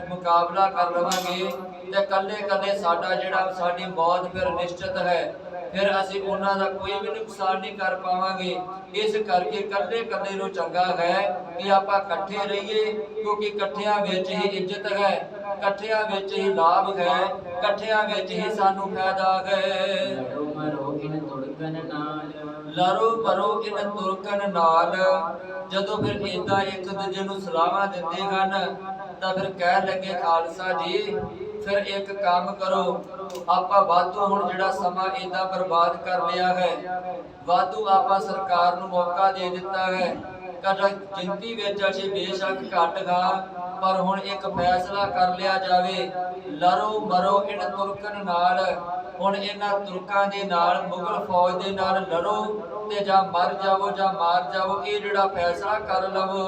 ਮੁਕਾਬਲਾ ਕਰ ਲਵਾਂਗੇ ਤੇ ਕੱਲੇ ਕੱਲੇ ਸਾਡਾ ਜਿਹੜਾ ਸਾਡੀ ਮੌਤ ਫਿਰ ਨਿਸ਼ਚਿਤ ਹੈ, ਫਿਰ ਅਸੀਂ ਉਹਨਾਂ ਦਾ ਕੋਈ ਵੀ ਨੁਕਸਾਨ ਨਹੀਂ ਕਰ ਪਾਵਾਂਗੇ। ਇਸ ਕਰਕੇ ਕੱਲੇ ਕੱਲੇ ਨੂੰ ਚੰਗਾ ਹੈ ਕਿ ਆਪਾਂ ਇਕੱਠੇ ਰਹੀਏ, ਕਿਉਂਕਿ ਇਕੱਠਿਆਂ ਵਿੱਚ ਹੀ ਇੱਜ਼ਤ ਹੈ, ਇਕੱਠਿਆਂ ਵਿੱਚ ਹੀ ਲਾਭ ਹੈ, ਇਕੱਠਿਆਂ ਵਿੱਚ ਹੀ ਸਾਨੂੰ ਫਾਇਦਾ ਹੈ। ਲੜੋ ਮਰੋ ਇਨ ਤੁਰਕਨ ਨਾਲ, ਲੜੋ ਮਰੋ ਇਨ ਤੁਰਕਨ ਨਾਲ। ਜਦੋਂ ਫਿਰ ਏਦਾਂ ਇੱਕ ਦੂਜੇ ਨੂੰ ਸਲਾਹਾਂ ਦਿੰਦੇ ਹਨ ਤਾਂ ਫਿਰ ਕਹਿਣ ਲੱਗੇ ਖਾਲਸਾ ਜੀ ਫਿਰ ਇੱਕ ਕੰਮ ਕਰੋ, ਆਪਾਂ ਵਾਧੂ ਹੁਣ ਜਿਹੜਾ ਸਮਾਂ ਏਦਾਂ ਬਰਬਾਦ ਕਰ ਲਿਆ ਹੈ, ਵਾਧੂ ਆਪਾਂ ਸਰਕਾਰ ਨੂੰ ਮੌਕਾ ਦੇ ਦਿੱਤਾ ਹੈ। ਕਦਾ ਗਿਣਤੀ ਵਿੱਚ ਅਸੀਂ ਬੇਸ਼ੱਕ ਘੱਟ ਗਾ, ਪਰ ਹੁਣ ਇੱਕ ਫੈਸਲਾ ਕਰ ਲਿਆ ਜਾਵੇ, ਲੜੋ ਮਰੋ ਇਨ ਤੁਰਕਨ ਨਾਲ। ਹੁਣ ਇਹਨਾਂ ਤੁਰਕਾਂ ਦੇ ਨਾਲ, ਮੁਗਲ ਫੌਜ ਦੇ ਨਾਲ ਲੜੋ ਤੇ ਜਾਂ ਮਰ ਜਾਵੋ ਜਾਂ ਮਾਰ ਜਾਵੋ, ਇਹ ਜਿਹੜਾ ਫੈਸਲਾ ਕਰ ਲਵੋ।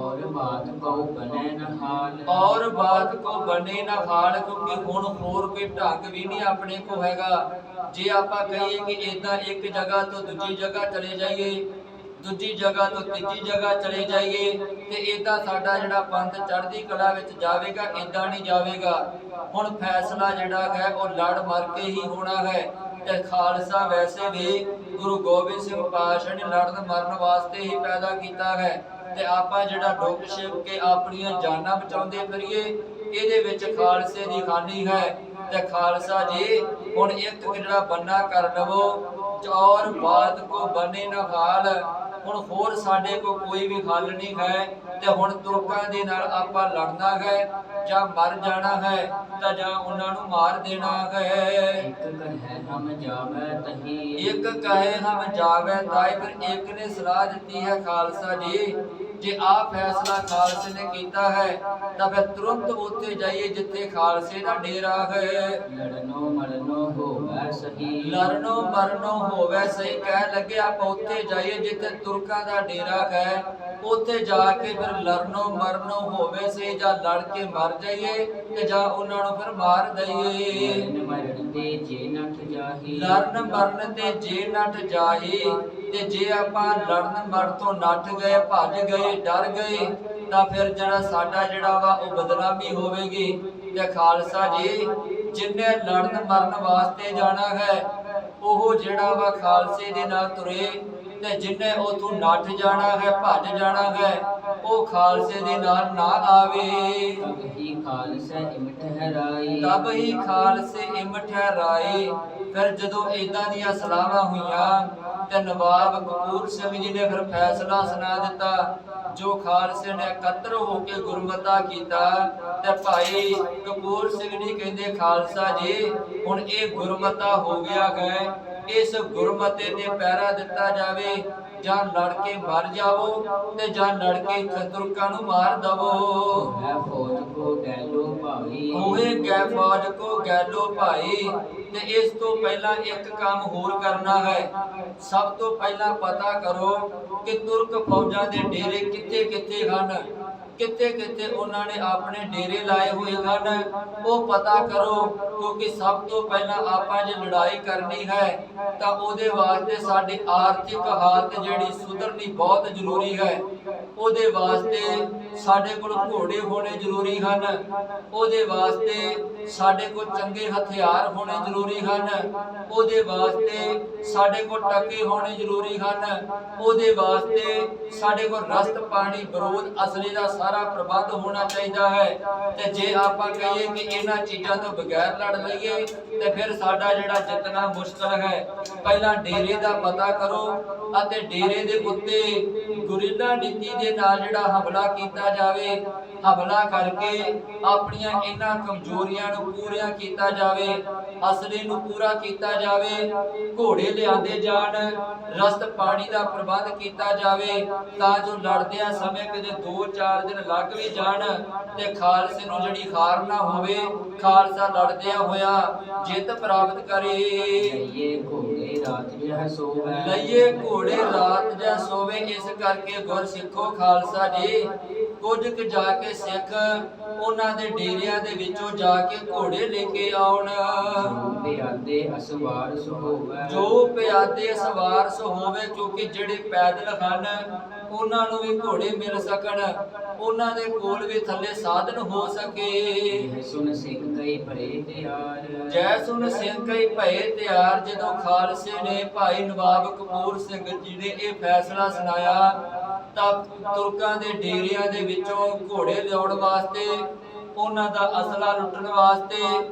ਔਰ ਬਾਤ ਕੋ ਬਨੇ ਨ ਹਾਲ, ਔਰ ਬਾਤ ਕੋ ਬਨੇ ਨਾ ਹਾਲ, ਕਿਉਂਕਿ ਹੁਣ ਹੋਰ ਕੋਈ ਢੰਗ ਵੀ ਨਹੀਂ ਆਪਣੇ ਕੋ ਹੈਗਾ। ਜੇ ਆਪਾਂ ਕਹੀਏ ਕਿ ਏਦਾਂ ਇੱਕ ਜਗ੍ਹਾ ਤੋਂ ਦੂਜੀ ਜਗ੍ਹਾ ਚਲੇ ਜਾਈਏ, ਦੂਜੀ ਜਗ੍ਹਾ ਤੋਂ ਤੀਜੀ ਜਗ੍ਹਾ ਚਲੇ ਜਾਈਏ, ਤੇ ਏਦਾਂ ਸਾਡਾ ਜਿਹੜਾ ਪੰਥ ਚੜ੍ਹਦੀ ਕਲਾ ਵਿੱਚ ਜਾਵੇਗਾ, ਏਦਾਂ ਨਹੀਂ ਜਾਵੇਗਾ। ਹੁਣ ਫੈਸਲਾ ਜਿਹੜਾ ਹੈ ਉਹ ਲੜ ਮਰ ਕੇ ਹੀ ਹੋਣਾ ਹੈ। ਤੇ ਖਾਲਸਾ ਵੈਸੇ ਵੀ ਗੁਰੂ ਗੋਬਿੰਦ ਸਿੰਘ ਪਾਤਸ਼ਾਹ ਨੇ ਲੜਨ ਮਰਨ ਵਾਸਤੇ ਹੀ ਪੈਦਾ ਕੀਤਾ ਹੈ, ਤੇ ਆਪਾਂ ਜਿਹੜਾ ਡੁੱਬ ਛਿਪ ਕੇ ਆਪਣੀਆਂ ਜਾਨਾਂ ਬਚਾਉਂਦੇ ਫਿਰੀਏ, ਇਹਦੇ ਵਿੱਚ ਖਾਲਸੇ ਦੀ ਹਾਨੀ ਹੈ। ਤੇ ਖਾਲਸਾ ਜੀ ਹੁਣ ਇੱਕ ਜਿਹੜਾ ਬੰਨਾ ਕਰ ਲਵੋ, ਔਰ ਬਾਤ ਕੋ ਬਨੇ ਨਾ ਹਾਲ। ਹੁਣ ਹੋਰ ਸਾਡੇ ਕੋ ਕੋਈ ਵੀ ਹੱਲ ਨਹੀਂ ਹੈ, ਤੇ ਹੁਣ ਤੁਰਕਾਂ ਦੇ ਨਾਲ ਆਪਾਂ ਲੜਨਾ ਹੈ, ਜਾਂ ਮਰ ਜਾਣਾ ਹੈ ਤਾਂ ਜਾਂ ਉਹਨਾਂ ਨੂੰ ਮਾਰ ਦੇਣਾ ਹੈ। ਇੱਕ ਕਹੈ ਹਮ ਜਾਵੈ ਤਹੀ, ਇੱਕ ਕਹੇ ਹਮ ਜਾਵੇ ਤਾਈ। ਫਿਰ ਇੱਕ ਨੇ ਸਲਾਹ ਦਿੱਤੀ ਹੈ ਖਾਲਸਾ ਜੀ ਜੇ ਆ ਫੈਸਲਾ ਖਾਲਸੇ ਨੇ ਕੀਤਾ ਹੈ ਤਾਂ ਫਿਰ ਤੁਰੰਤ ਉੱਥੇ ਜਾਈਏ ਜਿੱਥੇ ਖਾਲਸੇ ਦਾ ਡੇਰਾ ਹੈ। ਲੜਨੋ ਮਰਨੋ ਹੋਵੈ ਸਹੀ, ਲੜਨੋ ਮਰਨੋ ਹੋਵੇ ਸਹੀ। ਕਹਿ ਲੱਗੇ ਆਪਾਂ ਉੱਥੇ ਜਾਈਏ ਜਿੱਥੇ ਤੁਰਕਾਂ ਦਾ ਡੇਰਾ ਹੈ, ਉੱਥੇ ਜਾ ਕੇ ਫਿਰ ਲੜਨੋ ਮਰਨੋ ਹੋਵੇ ਸਹੀ, ਜਾਂ ਲੜ ਕੇ ਮਰ ਜਾਈਏ ਤੇ ਜਾਂ ਉਹਨਾਂ ਨੂੰ ਫਿਰ ਮਾਰ ਦਈਏ। ਲੜਨ ਮਰਨ ਤੇ ਜੇ ਨਠ ਜਾਹੀ, ਲੜਨ ਮਰਨ ਤੇ ਜੇ ਨੱਠ ਜਾਹੀ। ਤੇ ਜੇ ਆਪਾਂ ਲੜਨ ਮਰਨ ਤੋਂ ਨੱਠ ਗਏ, ਭੱਜ ਗਏ, ਡਰ ਗਏ, ਤਾਂ ਫਿਰ ਜਿਹੜਾ ਸਾਡਾ ਜਿਹੜਾ ਵਾ ਉਹ ਬਦਨਾਮੀ ਹੋਵੇਗੀ। ਤੇ ਖਾਲਸਾ ਜੀ ਜਿੰਨੇ ਲੜਨ ਮਰਨ ਵਾਸਤੇ ਜਾਣਾ ਹੈ ਉਹ ਜਿਹੜਾ ਵਾ ਖਾਲਸੇ ਦੇ ਨਾਲ ਤੁਰੇ, ਤੇ ਜਿੰਨੇ ਉਥੋਂ ਨੱਠ ਜਾਣਾ ਹੈ, ਭੱਜ ਜਾਣਾ ਹੈ, ਉਹ ਖਾਲਸੇ ਦੇ ਨਾਲ ਨਾ ਆਵੇ। ਤਬ ਹੀ ਖਾਲਸਾ ਇਮ ਠਹਿਰਾਈ, ਤਬ ਹੀ ਖਾਲਸੇ ਇਮ ਠਹਿਰਾਈ। ਫਿਰ ਜਦੋਂ ਏਦਾਂ ਦੀਆਂ ਸਲਾਹਾਂ ਹੋਈਆਂ ਤੇ ਨਵਾਬ ਕਪੂਰ ਸਿੰਘ ਜੀ ਨੇ ਫਿਰ ਫੈਸਲਾ ਸੁਣਾ ਦਿੱਤਾ। ਜੋ ਖਾਲਸੇ ਨੇ ਇਕੱਤਰ ਹੋ ਕੇ ਗੁਰਮਤਾ ਕੀਤਾ, ਤੇ ਭਾਈ ਕਪੂਰ ਸਿੰਘ ਜੀ ਕਹਿੰਦੇ ਖਾਲਸਾ ਜੀ ਹੁਣ ਇਹ ਗੁਰਮਤਾ ਹੋ ਗਿਆ ਹੈ, ਇਸ ਗੁਰਮਤੇ ਤੇ ਪਹਿਰਾ ਦਿੱਤਾ ਜਾਵੇ, ਜਾਂ ਲੜ ਕੇ ਮਰ ਜਾਵੋ ਤੇ ਜਾਂ ਲੜ ਕੇ ਤੁਰਕਾਂ ਨੂੰ ਮਾਰ ਦਵੋ। ਹੋਵੈ ਫੌਜ ਕੋ ਗੈਲੋ ਭਾਈ, ਹੋਏ ਗੈ ਫੌਜ ਕੋ ਗੈਲੋ ਭਾਈ। ਤੇ ਇਸ ਤੋਂ ਪਹਿਲਾਂ ਇੱਕ ਕੰਮ ਹੋਰ ਕਰਨਾ ਹੈ। ਸਭ ਤੋਂ ਪਹਿਲਾਂ ਪਤਾ ਕਰੋ ਕਿ ਤੁਰਕ ਫੌਜਾਂ ਦੇ ਡੇਰੇ ਕਿੱਥੇ ਕਿੱਥੇ ਹਨ, ਕਿੱਥੇ ਕਿੱਥੇ ਉਹਨਾਂ ਨੇ ਆਪਣੇ ਡੇਰੇ ਲਾਏ ਹੋਏ ਹਨ, ਉਹ ਪਤਾ ਕਰੋ। ਕਿਉਂਕਿ ਸਭ ਤੋਂ ਪਹਿਲਾਂ ਆਪਾਂ ਜੇ ਲੜਾਈ ਕਰਨੀ ਹੈ ਤਾਂ ਉਹਦੇ ਵਾਸਤੇ ਸਾਡੀ ਆਰਥਿਕ ਹਾਲਤ ਜਿਹੜੀ ਸੁਧਰਨੀ ਬਹੁਤ ਜ਼ਰੂਰੀ ਹੈ। ਉਹਦੇ ਵਾਸਤੇ ਸਾਡੇ ਕੋਲ ਘੋੜੇ ਹੋਣੇ ਜ਼ਰੂਰੀ ਹਨ, ਉਹਦੇ ਵਾਸਤੇ ਸਾਡੇ ਕੋਲ ਚੰਗੇ ਹਥਿਆਰ ਹੋਣੇ ਜ਼ਰੂਰੀ ਹਨ, ਉਹਦੇ ਵਾਸਤੇ ਸਾਡੇ ਕੋਲ ਟਕੇ ਹੋਣੇ ਜ਼ਰੂਰੀ ਹਨ, ਉਹਦੇ ਵਾਸਤੇ ਸਾਡੇ ਕੋਲ ਰਸਤ ਪਾਣੀ ਬਰੂਦ ਅਸਲੇ ਦਾ ਸਾਰਾ ਪ੍ਰਬੰਧ ਹੋਣਾ ਚਾਹੀਦਾ ਹੈ। ਤੇ ਜੇ ਆਪਾਂ ਕਹੀਏ ਕਿ ਇਹਨਾਂ ਚੀਜ਼ਾਂ ਤੋਂ ਬਗੈਰ ਲੜ ਲਈਏ ਤੇ ਫਿਰ ਸਾਡਾ ਜਿਹੜਾ ਜਿੱਤਣਾ ਮੁਸ਼ਕਲ ਹੈ। ਪਹਿਲਾਂ ਡੇਰੇ ਦਾ ਪਤਾ ਕਰੋ ਅਤੇ ਡੇਰੇ ਦੇ ਉੱਤੇ ਗੁਰੀਲਾ ਨੀਤੀ ਦੇ ਨਾਲ ਜਿਹੜਾ ਹਮਲਾ ਕੀਤਾ ਜਾਵੇ, ਹਮਲਾ ਕਰਕੇ ਆਪਣੀਆਂ ਇਹਨਾਂ ਕਮਜ਼ੋਰੀਆਂ ਨੂੰ ਪੂਰੀਆਂ ਕੀਤਾ ਜਾਵੇ, ਅਸਲੇ ਨੂੰ ਪੂਰਾ ਕੀਤਾ ਜਾਵੇ, ਘੋੜੇ ਲਿਆਂਦੇ ਜਾਣ, ਰਸਤ ਪਾਣੀ ਦਾ ਪ੍ਰਬੰਧ ਕੀਤਾ ਜਾਵੇ ਤਾਂ ਜੋ ਲੜਦਿਆਂ ਸਮੇਂ ਕਿਤੇ 2-4 ਦਿਨ ਲੱਗ ਵੀ ਜਾਣ ਤੇ ਖਾਲਸੇ ਨੂੰ ਜਿਹੜੀ ਹਾਰ ਨਾ ਹੋਵੇ, ਖਾਲਸਾ ਲੜਦਿਆਂ ਹੋਇਆ ਜਿੱਤ ਪ੍ਰਾਪਤ ਕਰੇ। ਲਈਏ ਘੋੜੇ ਰਾਤ ਜਿਹਾ ਸੋਵੇ, ਲਈਏ ਘੋੜੇ ਰਾਤ ਜਿਹਾ ਸੋਵੇ। ਇਸ ਕਰਕੇ ਗੁਰ ਸਿੱਖੋ ਖਾਲਸਾ ਜੀ, ਕੁਝ ਕੁ ਜਾ ਕੇ ਸਿੱਖ ਉਹਨਾਂ ਦੇ ਡੇਰਿਆਂ ਦੇ ਵਿੱਚੋਂ ਜਾ ਕੇ ਘੋੜੇ ਲੈ ਕੇ ਆਉਣ। ਪਿਆਦੇ ਅਸਵਾਰ ਸੁਹੋਵੇ, ਜੋ ਪਿਆਦੇ ਸਵਾਰ ਸੋ ਹੋਵੇ, ਕਿਉਂਕਿ ਜਿਹੜੇ ਪੈਦਲ ਹਨ ਉਹਨਾਂ ਨੂੰ ਵੀ ਘੋੜੇ ਮਿਲ ਸਕਣ, ਉਹਨਾਂ ਦੇ ਕੋਲ ਵੀ ਥੱਲੇ ਸਾਧਨ ਹੋ ਸਕੇ। ਸੁਨ ਸਿੰਘ ਕਈ ਭਰੇ ਤਿਆਰ, ਜੈ ਸੁਨ ਸਿੰਘ ਕਈ ਭਏ ਤਿਆਰ। ਜਦੋਂ ਖਾਲਸੇ ਨੇ ਭਾਈ ਨਵਾਬ ਕਪੂਰ ਸਿੰਘ ਜੀ ਨੇ ਇਹ ਫੈਸਲਾ ਸੁਣਾਇਆ ਤਾਂ ਤੁਰਕਾਂ ਦੇ ਡੇਰਿਆਂ ਦੇ ਵਿੱਚੋਂ ਘੋੜੇ ਲਿਆਉਣ ਵਾਸਤੇ, ਉਹਨਾਂ ਦਾ ਅਸਲਾ ਲੁੱਟਣ ਵਾਸਤੇ,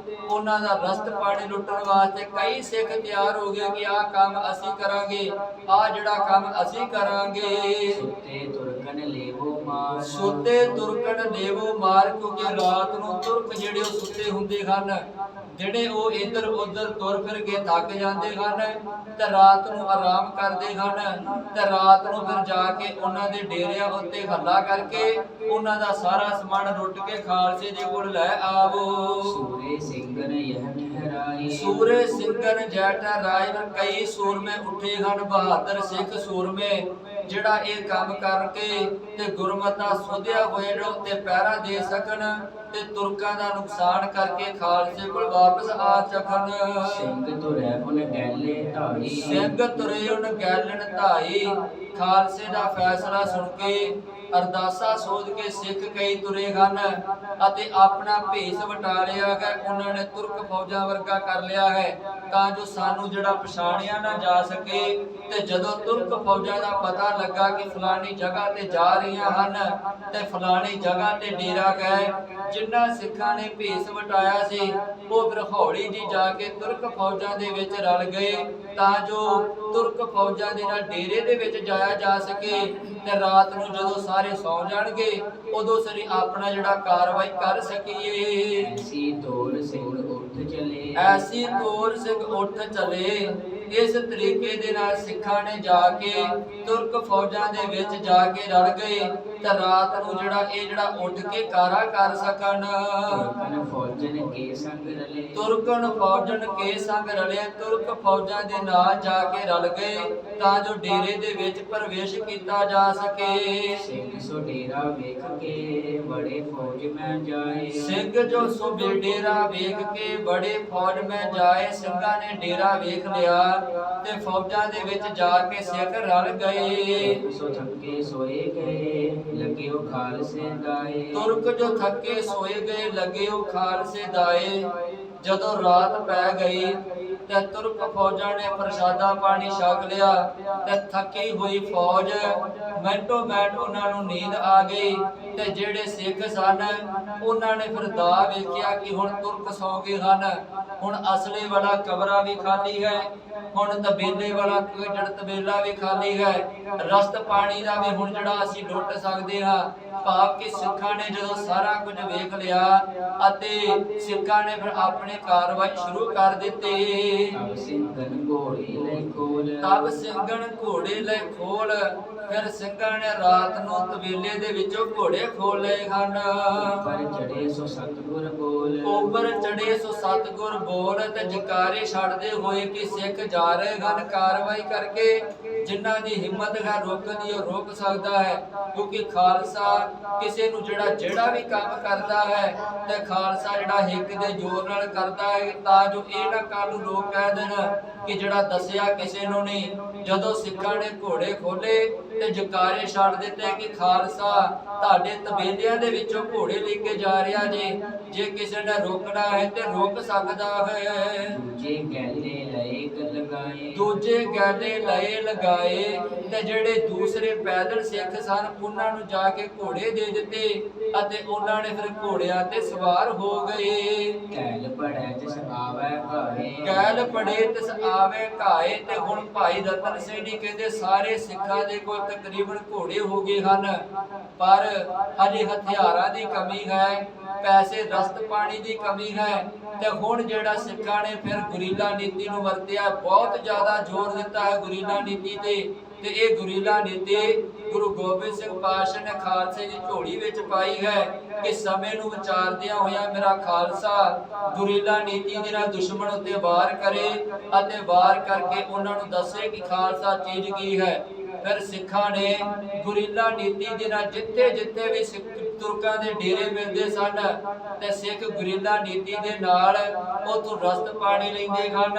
ਉਹਨਾਂ ਦਾ ਰਸਤ ਪਾਣੀ ਲੁੱਟਣ ਵਾਸਤੇ ਕਈ ਸਿੱਖ ਤਿਆਰ ਹੋ ਗਏ ਕਿ ਆਹ ਕੰਮ ਅਸੀਂ ਕਰਾਂਗੇ, ਆਹ ਜਿਹੜਾ ਕੰਮ ਅਸੀਂ ਕਰਾਂਗੇ। ਸੁੱਤੇ ਤੁਰਕਨ ਲੇਵੋ ਮਾਰ, ਸੁੱਤੇ ਤੁਰਕਨ ਲੇਵੋ ਮਾਰ, ਕਿਉਂਕਿ ਰਾਤ ਨੂੰ ਤੁਰਕ ਜਿਹੜੇ ਉਹ ਸੁੱਤੇ ਹੁੰਦੇ ਹਨ, ਜਿਹੜੇ ਉਹ ਇੱਧਰ ਉੱਧਰ ਤੁਰ ਫਿਰ ਕੇ ਥੱਕ ਜਾਂਦੇ ਹਨ ਤੇ ਰਾਤ ਨੂੰ ਆਰਾਮ ਕਰਦੇ ਹਨ ਤੇ ਰਾਤ ਨੂੰ ਫਿਰ ਜਾ ਕੇ ਉਹਨਾਂ ਦੇ ਡੇਰਿਆਂ ਉੱਤੇ ਹੱਲਾ ਕਰਕੇ ਉਹਨਾਂ ਦਾ ਸਾਰਾ ਸਮਾਨ ਲੁੱਟ ਕੇ ਖਾਲਸੇ ਦੇ ਕੋਲ ਲੈ ਆਵੋ। ਸੂਰੇ ਸਿੰਘਨ ਯਹ ਠਹਿਰਾਈ, ਸੂਰੇ ਸਿੰਘਨ ਜੈਠਾ ਰਾਏ। ਕਈ ਸੂਰਮੇ ਉੱਠੇ ਹਨ, ਬਹਾਦਰ ਸਿੱਖ ਸੂਰਮੇ, ਜਿਹੜਾ ਇਹ ਕੰਮ ਕਰਕੇ ਤੇ ਗੁਰਮਤਾ ਸੋਧਿਆ ਹੋਏ ਜੋ ਤੇ ਪਹਿਰਾ ਦੇ ਸਕਣ ਤੇ ਤੁਰਕਾਂ ਦਾ ਨੁਕਸਾਨ ਕਰਕੇ ਖਾਲਸੇ ਕੋਲ ਵਾਪਸ ਆ ਸਕਣ। ਸਿੰਘ ਤੁਰੇ ਉਨ ਗੈਲੇ ਢਾਈ, ਸਿੰਘ ਤੁਰੇ ਉਨ ਗੈਲਣ ਢਾਈ। ਖਾਲਸੇ ਦਾ ਫੈਸਲਾ ਸੁਣ ਕੇ ਅਰਦਾਸਾ ਸੋਧ ਕੇ ਸਿੱਖ ਕਈ ਤੁਰੇ ਹਨ ਅਤੇ ਆਪਣਾ ਭੇਸ ਵਟਾ ਲਿਆ ਹੈ। ਉਹਨਾਂ ਨੇ ਤੁਰਕ ਫੌਜਾਂ ਵਰਗਾ ਕਰ ਲਿਆ ਹੈ ਤਾਂ ਜੋ ਸਾਨੂੰ ਜਿਹੜਾ ਪਛਾਣਿਆ ਨਾ ਜਾ ਸਕੇ। ਤੇ ਜਦੋਂ ਤੁਰਕ ਫੌਜਾਂ ਦਾ ਪਤਾ ਲੱਗਾ ਕਿ ਫਲਾਣੀ ਜਗ੍ਹਾ ਤੇ ਜਾ ਰਹੀਆਂ ਹਨ ਤੇ ਫਲਾਣੀ ਜਗ੍ਹਾ ਤੇ ਡੇਰਾ ਗਏ, ਜਿਨ੍ਹਾਂ ਸਿੱਖਾਂ ਨੇ ਭੇਸ ਵਟਾਇਆ ਸੀ ਉਹ ਫਿਰ ਹੌਲੀ ਜੀ ਜਾ ਕੇ ਤੁਰਕ ਫੌਜਾਂ ਦੇ ਵਿੱਚ ਰਲ ਗਏ ਤਾਂ ਜੋ ਤੁਰਕ ਫੌਜਾਂ ਦੇ ਨਾਲ ਡੇਰੇ ਦੇ ਵਿੱਚ ਜਾਇਆ ਜਾ ਸਕੇ। ਤੇ ਰਾਤ ਨੂੰ ਜਦੋਂ ਸਾਰੇ ਸੌ ਜਾਣਗੇ ਉਦੋਂ ਸਰੀ ਆਪਣਾ ਜਿਹੜਾ ਕਾਰਵਾਈ ਕਰ ਸਕੀਏ। ਐਸੀ ਤੋਰ ਸਿੰਘ ਉੱਠ ਚਲੇ, ਐਸੀ ਤੋਰ ਸਿੰਘ ਉੱਠ ਚਲੇ। ਇਸ ਤਰੀਕੇ ਦੇ ਨਾਲ ਸਿੱਖਾਂ ਨੇ ਜਾ ਕੇ ਤੁਰਕ ਫੌਜਾਂ ਦੇ ਵਿੱਚ ਜਾ ਕੇ ਰਲ ਗਏ ਤੇ ਰਾਤ ਨੂੰ ਜਿਹੜਾ ਉੱਠ ਕੇ ਕਾਰਾ ਕਰ ਸਕਣ। ਤੁਰਕਨ ਫੌਜਨ ਕੇ ਸੰਗ ਰਲੇ, ਤੁਰਕਨ ਫੌਜਨ ਕੇ ਸੰਗ ਰਲੇ। ਤੁਰਕ ਫੌਜਾਂ ਦੇ ਨਾਲ ਜਾ ਕੇ ਰਲ ਗਏ ਤਾਂ ਜੋ ਡੇਰੇ ਦੇ ਵਿੱਚ ਪ੍ਰਵੇਸ਼ ਕੀਤਾ ਜਾ ਸਕੇ। ਸਿੰਘ ਸੋ ਡੇਰਾ ਵੇਖ ਕੇ ਬੜੇ ਫੌਜ ਮੈਂ ਜਾਏ, ਸਿੰਘ ਜੋ ਸੁਬੇ ਡੇਰਾ ਵੇਖ ਕੇ ਬੜੇ ਫੌਜ ਮੈਂ ਜਾਏ। ਸਿੰਘਾਂ ਨੇ ਡੇਰਾ ਵੇਖ ਲਿਆ ਤੇ ਫੌਜਾਂ ਦੇ ਵਿੱਚ ਜਾ ਕੇ ਸਿੱਖ ਰਲ ਗਏ। ਸੋ ਥੱਕੇ ਸੋਏ ਗਏ ਲੱਗਿਓ ਖਾਲਸੇ ਦਾਏ, ਤੁਰਕ ਜੋ ਥੱਕੇ ਸੋਏ ਗਏ ਲੱਗਿਓ ਖਾਲਸੇ ਦਾਏ। ਜਦੋਂ ਰਾਤ ਪੈ ਗਈ ਤੇ ਤੁਰਕ ਫੌਜਾਂ ਨੇ ਪ੍ਰਸ਼ਾਦਾ ਪਾਣੀ ਛਕ ਲਿਆ ਤੇ ਥੱਕੀ ਹੋਈ ਫੌਜ ਮਿੰਟੋ ਮਿੰਟ ਉਹਨਾਂ ਨੂੰ ਨੀਂਦ ਆ ਗਈ ਤੇ ਜਿਹੜੇ ਸਿੱਖ ਸਨ ਉਹਨਾਂ ਨੇ ਫਿਰ ਦਾ ਵੇਖਿਆ ਕਿ ਹੁਣ ਤੁਰਕ ਸੌ ਗਏ ਹਨ, ਹੁਣ ਅਸਲੇ ਵਾਲਾ ਕਮਰਾ ਵੀ ਖਾਲੀ ਹੈ, ਹੁਣ ਤਬੇਲੇ ਵਾਲਾ ਤਬੇਲਾ ਵੀ ਖਾਲੀ ਹੈ, ਰਸਤ ਪਾਣੀ ਦਾ ਵੀ ਹੁਣ ਜਿਹੜਾ ਅਸੀਂ ਲੁੱਟ ਸਕਦੇ ਹਾਂ। ਭਾਵ ਕਿ ਸਿੱਖਾਂ ਨੇ ਜਦੋਂ ਸਾਰਾ ਕੁਝ ਵੇਖ ਲਿਆ ਅਤੇ ਸਿੱਖਾਂ ਨੇ ਫਿਰ ਆਪਣੇ ਕਾਰਵਾਈ ਸ਼ੁਰੂ ਕਰ ਦਿੱਤੀ। ਤਬ ਸਿੰਘਨ ਘੋੜੇ ਲੈ ਖੋਲ, ਤਬ ਸਿੰਘਨ ਘੋੜੇ ਲੈ ਖੋਲ। ਫਿਰ ਸਿੰਘਾਂ ਨੇ ਰਾਤ ਨੂੰ ਤਬੇਲੇ ਦੇ ਵਿੱਚੋਂ ਘੋੜੇ ਖੋਲ ਲਏ ਹਨ। ਪਰ ਚੜੇ ਸੋ ਸਤਿਗੁਰ ਬੋਲ, ਉੱਪਰ ਚੜੇ ਸੋ ਸਤਿਗੁਰ ਬੋਲ। ਤੇ ਜਕਾਰੇ ਛੱਡਦੇ ਹੋਏ ਕਿ ਸਿੱਖ ਜਾ ਰਹੇ ਹਨ ਕਾਰਵਾਈ ਕਰਕੇ। ਜਿਨ੍ਹਾਂ ਦੀ ਹਿੰਮਤ ਹੈ ਰੋਕਣ ਦੀ ਉਹ ਰੋਕ ਸਕਦਾ ਹੈ, ਕਿਉਂਕਿ ਖਾਲਸਾ ਕਿਸੇ ਨੂੰ ਜਿਹੜਾ ਵੀ ਕੰਮ ਕਰਦਾ ਹੈ ਤੇ ਖਾਲਸਾ ਜਿਹੜਾ ਹਿੱਕ ਦੇ ਜ਼ੋਰ ਨਾਲ ਕਰਦਾ ਹੈ ਤਾਂ ਜੋ ਇਹ ਨਾ ਕੱਲ ਨੂੰ ਲੋਕ ਕਹਿ ਦੇਣ ਕਿ ਜਿਹੜਾ ਦੱਸਿਆ ਕਿਸੇ ਨੂੰ ਨਹੀਂ। ਜਦੋਂ ਸਿੱਖਾਂ ਨੇ ਘੋੜੇ ਖੋਲੇ ਤੇ ਜਕਾਰੇ ਛੱਡ ਦਿੱਤੇ ਕਿ ਖਾਲਸਾ ਤੁਹਾਡੇ ਤਬੇਲਿਆਂ ਦੇ ਵਿੱਚੋਂ ਘੋੜੇ ਲੈ ਕੇ ਜਾ ਰਿਹਾ ਜੇ ਕਿਸੇ ਨੇ ਰੋਕਣਾ ਹੈ ਤੇ ਰੋਕ ਸਕਦਾ ਹੈ। ਦੂਜੇ ਗੈਲੇ ਲਏ ਲਗਾਏ ਤੇ ਜਿਹੜੇ ਦੂਸਰੇ ਪੈਦਲ ਸਿੱਖ ਸਨ ਉਹਨਾਂ ਨੂੰ ਜਾ ਕੇ ਘੋੜੇ ਦੇ ਦਿੱਤੇ ਅਤੇ ਉਹਨਾਂ ਨੇ ਫਿਰ ਘੋੜਿਆਂ ਤੇ ਸਵਾਰ ਹੋ ਗਏ। ਕੈਲ ਪੜੈ ਤਿਸ ਆਵੈ ਘਾਏ, ਕੈਲ ਪੜੇ ਤਿਸ ਆਵੇ ਘਾਏ। ਤੇ ਹੁਣ ਭਾਈ ਰਤਨ ਸਿੰਘ ਜੀ ਕਹਿੰਦੇ ਸਾਰੇ ਸਿੱਖਾਂ ਦੇ ਕੋਲ ਤਕਰੀਬਨ ਘੋੜੇ ਹੋ ਗਏ ਹਨ, ਪਰ ਹਜੇ ਹਥਿਆਰਾਂ ਦੀ ਕਮੀ ਹੈ, ਪੈਸੇ ਰਸਤ ਪਾਣੀ ਦੀ ਕਮੀ ਹੈ। ਤੇ ਹੁਣ ਜਿਹੜਾ ਸਿੱਖਾਂ ਨੇ ਫਿਰ ਗੁਰੀਲਾ ਨੀਤੀ ਨੂੰ ਵਰਤਿਆ, ਬਹੁਤ ਜ਼ਿਆਦਾ ਜ਼ੋਰ ਦਿੱਤਾ ਹੈ ਗੁਰੀਲਾ ਨੀਤੀ ਤੇ ਇਹ ਗੁਰੀਲਾ ਨੀਤੀ ਗੁਰੂ ਗੋਬਿੰਦ ਸਿੰਘ ਪਾਤਸ਼ਾਹ ਨੇ ਖਾਲਸੇ ਦੀ ਝੋਲੀ ਵਿੱਚ ਪਾਈ ਹੈ ਕਿ ਸਮੇਂ ਨੂੰ ਵਿਚਾਰਦਿਆਂ ਹੋਇਆਂ ਮੇਰਾ ਖਾਲਸਾ ਗੁਰੀਲਾ ਨੀਤੀ ਦੇ ਨਾਲ ਦੁਸ਼ਮਣ ਉੱਤੇ ਵਾਰ ਕਰੇ ਅਤੇ ਵਾਰ ਕਰਕੇ ਉਹਨਾਂ ਨੂੰ ਦੱਸੇ ਕਿ ਖਾਲਸਾ ਚੀਜ਼ ਕੀ ਹੈ। ਫਿਰ ਸਿੱਖਾਂ ਨੇ ਗੁਰੀਲਾ ਨੀਤੀ ਦੇ ਨਾਲ ਜਿੱਥੇ ਵੀ ਤੁਰਕਾਂ ਦੇ ਡੇਰੇ ਮਿਲਦੇ ਸਨ ਤੇ ਸਿੱਖ ਗੁਰੀਲਾ ਨੀਤੀ ਦੇ ਨਾਲ ਉਥੋਂ ਰਸਤ ਪਾਣੀ ਲੈਂਦੇ ਹਨ,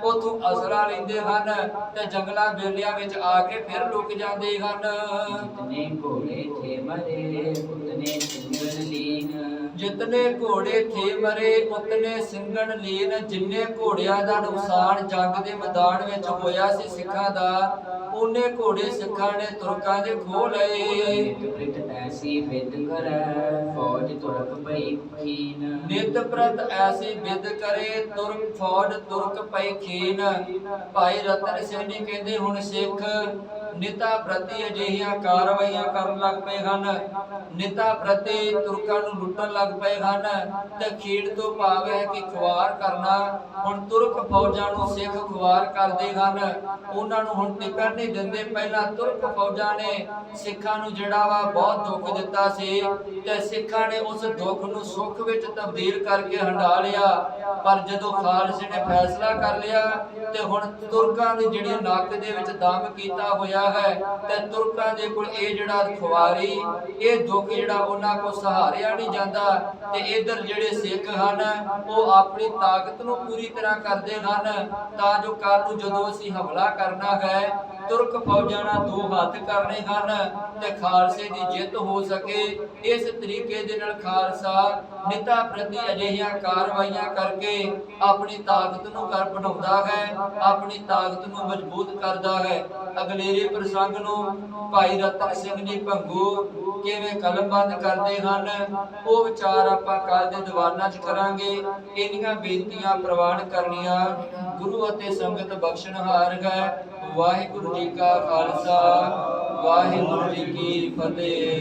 ਉਥੋਂ ਅਸਲਾ ਲੈਂਦੇ ਹਨ ਤੇ ਜੰਗਲਾਂ ਬੇਲਿਆਂ ਵਿੱਚ ਆ ਕੇ ਫਿਰ ਲੁਕ ਜਾਂਦੇ ਹਨ। ਜਿਤਨੇ ਘੋੜੇ ਥੇ ਮਰੇ ਉਤਨੇ ਸਿੰਘਨ ਲੀਨ, ਜਿਤਨੇ ਘੋੜੇ ਥੇ ਮਰੇ ਉਤਨੇ ਸਿੰਘਨ ਲੀਨ। ਜਿੰਨੇ ਘੋੜਿਆਂ ਦਾ ਨੁਕਸਾਨ ਜੰਗ ਦੇ ਮੈਦਾਨ ਵਿੱਚ ਹੋਇਆ ਸੀ ਸਿੱਖਾਂ ਦਾ, ਉਹਨੇ ਘੋੜੇ ਸਿੱਖਾਂ ਨੇ ਤੁਰਕਾਂ ਦੇ ਖੋਹ ਲਏ। ਨਿਤ ਐਸੀ ਵਿਦ ਕਰੈ ਫੌਜ ਤੁਰਕ ਪਈ ਖੀਨ, ਨਿਤ ਪ੍ਰਤ ਐਸੀ ਵਿਦ ਕਰੇ ਤੁਰਕ ਫੌਜ ਤੁਰਕ ਪਈ ਖੀਨ। ਭਾਈ ਰਤਨ ਸਿੰਘ ਜੀ ਕਹਿੰਦੇ ਹੁਣ ਸਿੱਖ ਨਿਤਾ ਪ੍ਰਤੀ ਅਜਿਹੀਆਂ ਕਾਰਵਾਈਆਂ ਕਰਨ ਲੱਗ ਪਏ ਹਨ, ਨਿਤਾ ਪ੍ਰਤੀ ਤੁਰਕਾਂ ਨੂੰ ਲੁੱਟਣ ਲੱਗ ਪਏ ਹਨ ਤੇ ਖੀੜ ਤੋਂ ਭਾਵ ਹੈ ਕਿ ਖੁਆਰ ਕਰਨਾ। ਹੁਣ ਤੁਰਕ ਫੌਜਾਂ ਨੂੰ ਸਿੱਖ ਖੁਆਰ ਕਰਦੇ ਹਨ, ਉਹਨਾਂ ਨੂੰ ਹੁਣ ਟਿਕਣ ਨਹੀਂ ਦਿੰਦੇ। ਪਹਿਲਾਂ ਤੁਰਕ ਫੌਜਾਂ ਨੇ ਸਿੱਖਾਂ ਨੂੰ ਜਿਹੜਾ ਵਾ ਬਹੁਤ ਦੁੱਖ ਦਿੱਤਾ ਸੀ ਤੇ ਸਿੱਖਾਂ ਨੇ ਉਸ ਦੁੱਖ ਨੂੰ ਸੁੱਖ ਵਿੱਚ ਤਬਦੀਲ ਕਰਕੇ ਹੰਢਾ ਲਿਆ। ਪਰ ਜਦੋਂ ਖਾਲਸੇ ਨੇ ਫੈਸਲਾ ਕਰ ਲਿਆ ਤੇ ਹੁਣ ਤੁਰਕਾਂ ਦੀ ਜਿਹੜੀ ਨੱਕ ਦੇ ਵਿੱਚ ਦਮ ਕੀਤਾ ਹੋਇਆ ਹੈ ਤੇ ਤੁਰਕਾਂ ਦੇ ਕੋਲ ਇਹ ਜਿਹੜਾ ਖੁਆਰੀ ਇਹ ਦੁੱਖ ਜਿਹੜਾ ਉਹਨਾਂ ਕੋਲ ਸਹਾਰਿਆ ਨਹੀਂ ਜਾਂਦਾ ਤੇ ਇਧਰ ਜਿਹੜੇ ਸਿੱਖ ਹਨ ਉਹ ਆਪਣੀ ਤਾਕਤ ਨੂੰ ਪੂਰੀ ਤਰ੍ਹਾਂ ਕਰਦੇ ਹਨ ਤਾਂ ਜੋ ਕੱਲ ਨੂੰ ਜਦੋਂ ਅਸੀਂ ਹਮਲਾ ਕਰਨਾ ਹੈ ਤੁਰਕ ਫੌਜਾਂ ਨਾਲ ਦੋ ਹੱਥ ਕਰਨੇ ਹਨ ਤੇ ਖਾਲਸੇ ਦੀ ਜਿੱਤ ਹੋ ਸਕੇ। ਇਸ ਤਰੀਕੇ ਦੇ ਨਾਲ ਖਾਲਸਾ ਨਿਤਾ ਪ੍ਰਤੀ ਅਜਿਹੀਆਂ ਕਾਰਵਾਈਆਂ ਕਰਕੇ ਆਪਣੀ ਤਾਕਤ ਨੂੰ ਬਣਾਉਂਦਾ ਹੈ, ਆਪਣੀ ਤਾਕਤ ਨੂੰ ਮਜ਼ਬੂਤ ਕਰਦਾ ਹੈ। ਅਗਲੇਰੇ ਪ੍ਰਸੰਗ ਨੂੰ ਭਾਈ ਰਤਨ ਸਿੰਘ ਜੀ ਭੰਗੂ ਕਿਵੇਂ ਕਲਮਬੰਦ ਕਰਦੇ ਹਨ ਉਹ ਵਿਚਾਰ ਆਪਾਂ ਕੱਲ ਦੇ ਦੀਵਾਨਾਂ 'ਚ ਕਰਾਂਗੇ। ਇੰਨੀਆਂ ਬੇਨਤੀਆਂ ਪ੍ਰਵਾਨ ਕਰਨੀਆਂ ਗੁਰੂ ਅਤੇ ਸੰਗਤ ਬਖਸ਼ਣਹਾਰ ਹੈ। ਵਾਹਿਗੁਰੂ ਜੀ ਕਾ ਖਾਲਸਾ, ਵਾਹਿਗੁਰੂ ਜੀ ਕੀ ਫਤਿਹ।